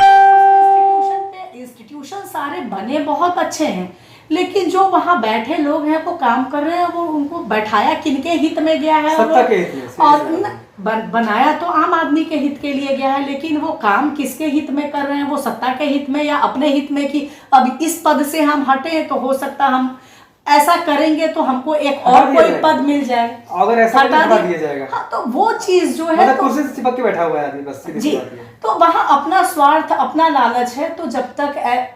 इंस्टीट्यूशन सारे बने बहुत अच्छे हैं, लेकिन जो वहाँ बैठे लोग हैं वो काम कर रहे हैं, वो उनको बैठाया किनके हित में गया है? सत्ता के हित में। और बनाया तो आम आदमी के हित के लिए गया है, लेकिन वो काम किसके हित में कर रहे हैं? वो सत्ता के हित में या अपने हित में कि अब इस पद से हम हटे तो हो सकता हम ऐसा करेंगे तो हमको एक और कोई पद मिल जाए, अगर ऐसा हटा दिया जाएगा। हाँ, तो वो चीज जो है तो कुर्सी से चिपक के बैठा हुआ है आदमी बस जी, तो वहाँ अपना स्वार्थ, अपना लालच है। तो जब तक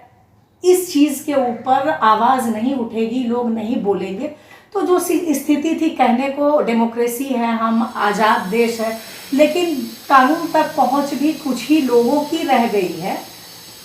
इस चीज के ऊपर आवाज नहीं उठेगी, लोग नहीं बोलेंगे, तो जो स्थिति थी, कहने को डेमोक्रेसी है, हम आज़ाद देश है, लेकिन कानून तक पहुंच भी कुछ ही लोगों की रह गई है।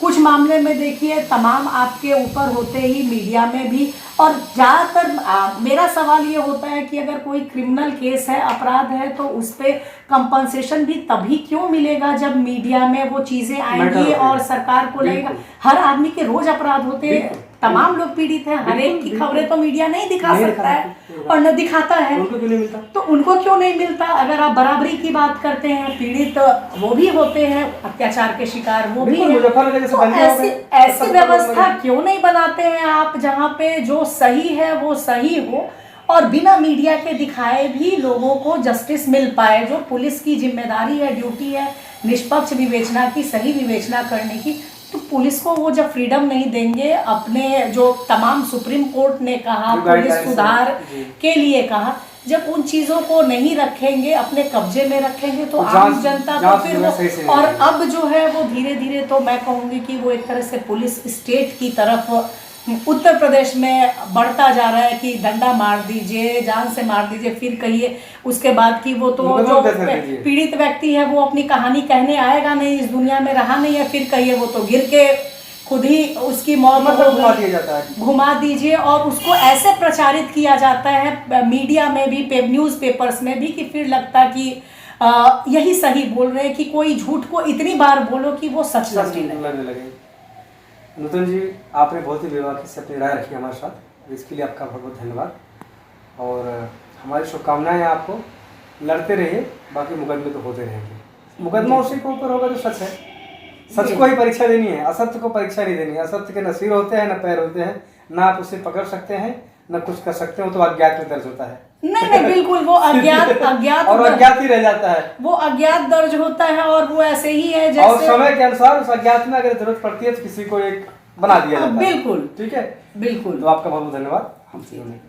कुछ मामले में देखिए तमाम आपके ऊपर होते ही मीडिया में भी, और ज़्यादातर मेरा सवाल ये होता है कि अगर कोई क्रिमिनल केस है, अपराध है, तो उस पर कंपनसेशन भी तभी क्यों मिलेगा जब मीडिया में वो चीज़ें आएंगी और सरकार को लगेगा। हर आदमी के रोज अपराध होते हैं, तमाम लोग पीड़ित हैं, हर एक की खबरें तो मीडिया नहीं दिखा सकता है और न दिखाता है, उनको क्यों नहीं मिलता? तो उनको क्यों नहीं मिलता? अगर आप बराबरी की बात करते हैं, पीड़ित वो भी होते हैं, अत्याचार के शिकार वो भी हैं, तो ऐसी व्यवस्था क्यों नहीं बनाते हैं आप जहाँ पे जो सही है वो सही हो और बिना मीडिया के दिखाए भी लोगों को जस्टिस मिल पाए? जो पुलिस की जिम्मेदारी है, ड्यूटी है निष्पक्ष विवेचना की, सही विवेचना करने की, तो पुलिस को वो जब फ्रीडम नहीं देंगे, अपने जो तमाम सुप्रीम कोर्ट ने कहा, जो पुलिस guidelines सुधार हैं, जी। के लिए कहा, जब उन चीजों को नहीं रखेंगे, अपने कब्जे में रखेंगे, तो तो आम जांच- जनता जांच को फिर जो है वो, सही से नहीं और होगी। अब जो है वो धीरे धीरे, तो मैं कहूँगी कि वो एक तरह से पुलिस स्टेट की तरफ उत्तर प्रदेश में बढ़ता जा रहा है कि डंडा मार दीजिए, जान से मार दीजिए, फिर कहिए उसके बाद कि वो तो मुकदमा जो दर्ज कर दीजिए। पीड़ित व्यक्ति है वो अपनी कहानी कहने आएगा नहीं, इस दुनिया में रहा नहीं है, फिर कहिए वो तो गिर के खुद ही उसकी मौत हो मतलब घुमा गई। दिया जाता है। घुमा दीजिए, और उसको ऐसे प्रचारित किया जाता है मीडिया में भी, न्यूज़पेपर्स में भी, कि फिर लगता कि यही सही बोल रहे हैं, कि कोई झूठ को इतनी बार बोलो कि वो सच लगने लगे। लगने लगे। नूतन जी, आपने बहुत ही बेबाकी से अपनी राय रखी हमारे साथ, इसके लिए आपका बहुत बहुत धन्यवाद। और हमारी शुभकामनाएं हैं आपको, लड़ते रहिए, बाकी मुकदमे तो होते रहेंगे। मुकदमा उसी के ऊपर होगा जो सच है, सच को ही परीक्षा देनी है, असत्य को परीक्षा नहीं देनी है। असत्य के न सिर होते हैं न पैर होते हैं, ना आप उसे पकड़ सकते हैं न कुछ कर सकते हो, तो अज्ञात में दर्ज होता है। नहीं बिल्कुल, वो अज्ञात और अज्ञात ही रह जाता है, वो अज्ञात दर्ज होता है, और वो ऐसे ही है और जैसे समय के अनुसार उस अज्ञात में अगर जरूरत पड़ती है तो किसी को एक बना दिया जाता है। बिल्कुल ठीक है, बिल्कुल। तो आपका बहुत बहुत धन्यवाद हमसे जुड़ने के लिए।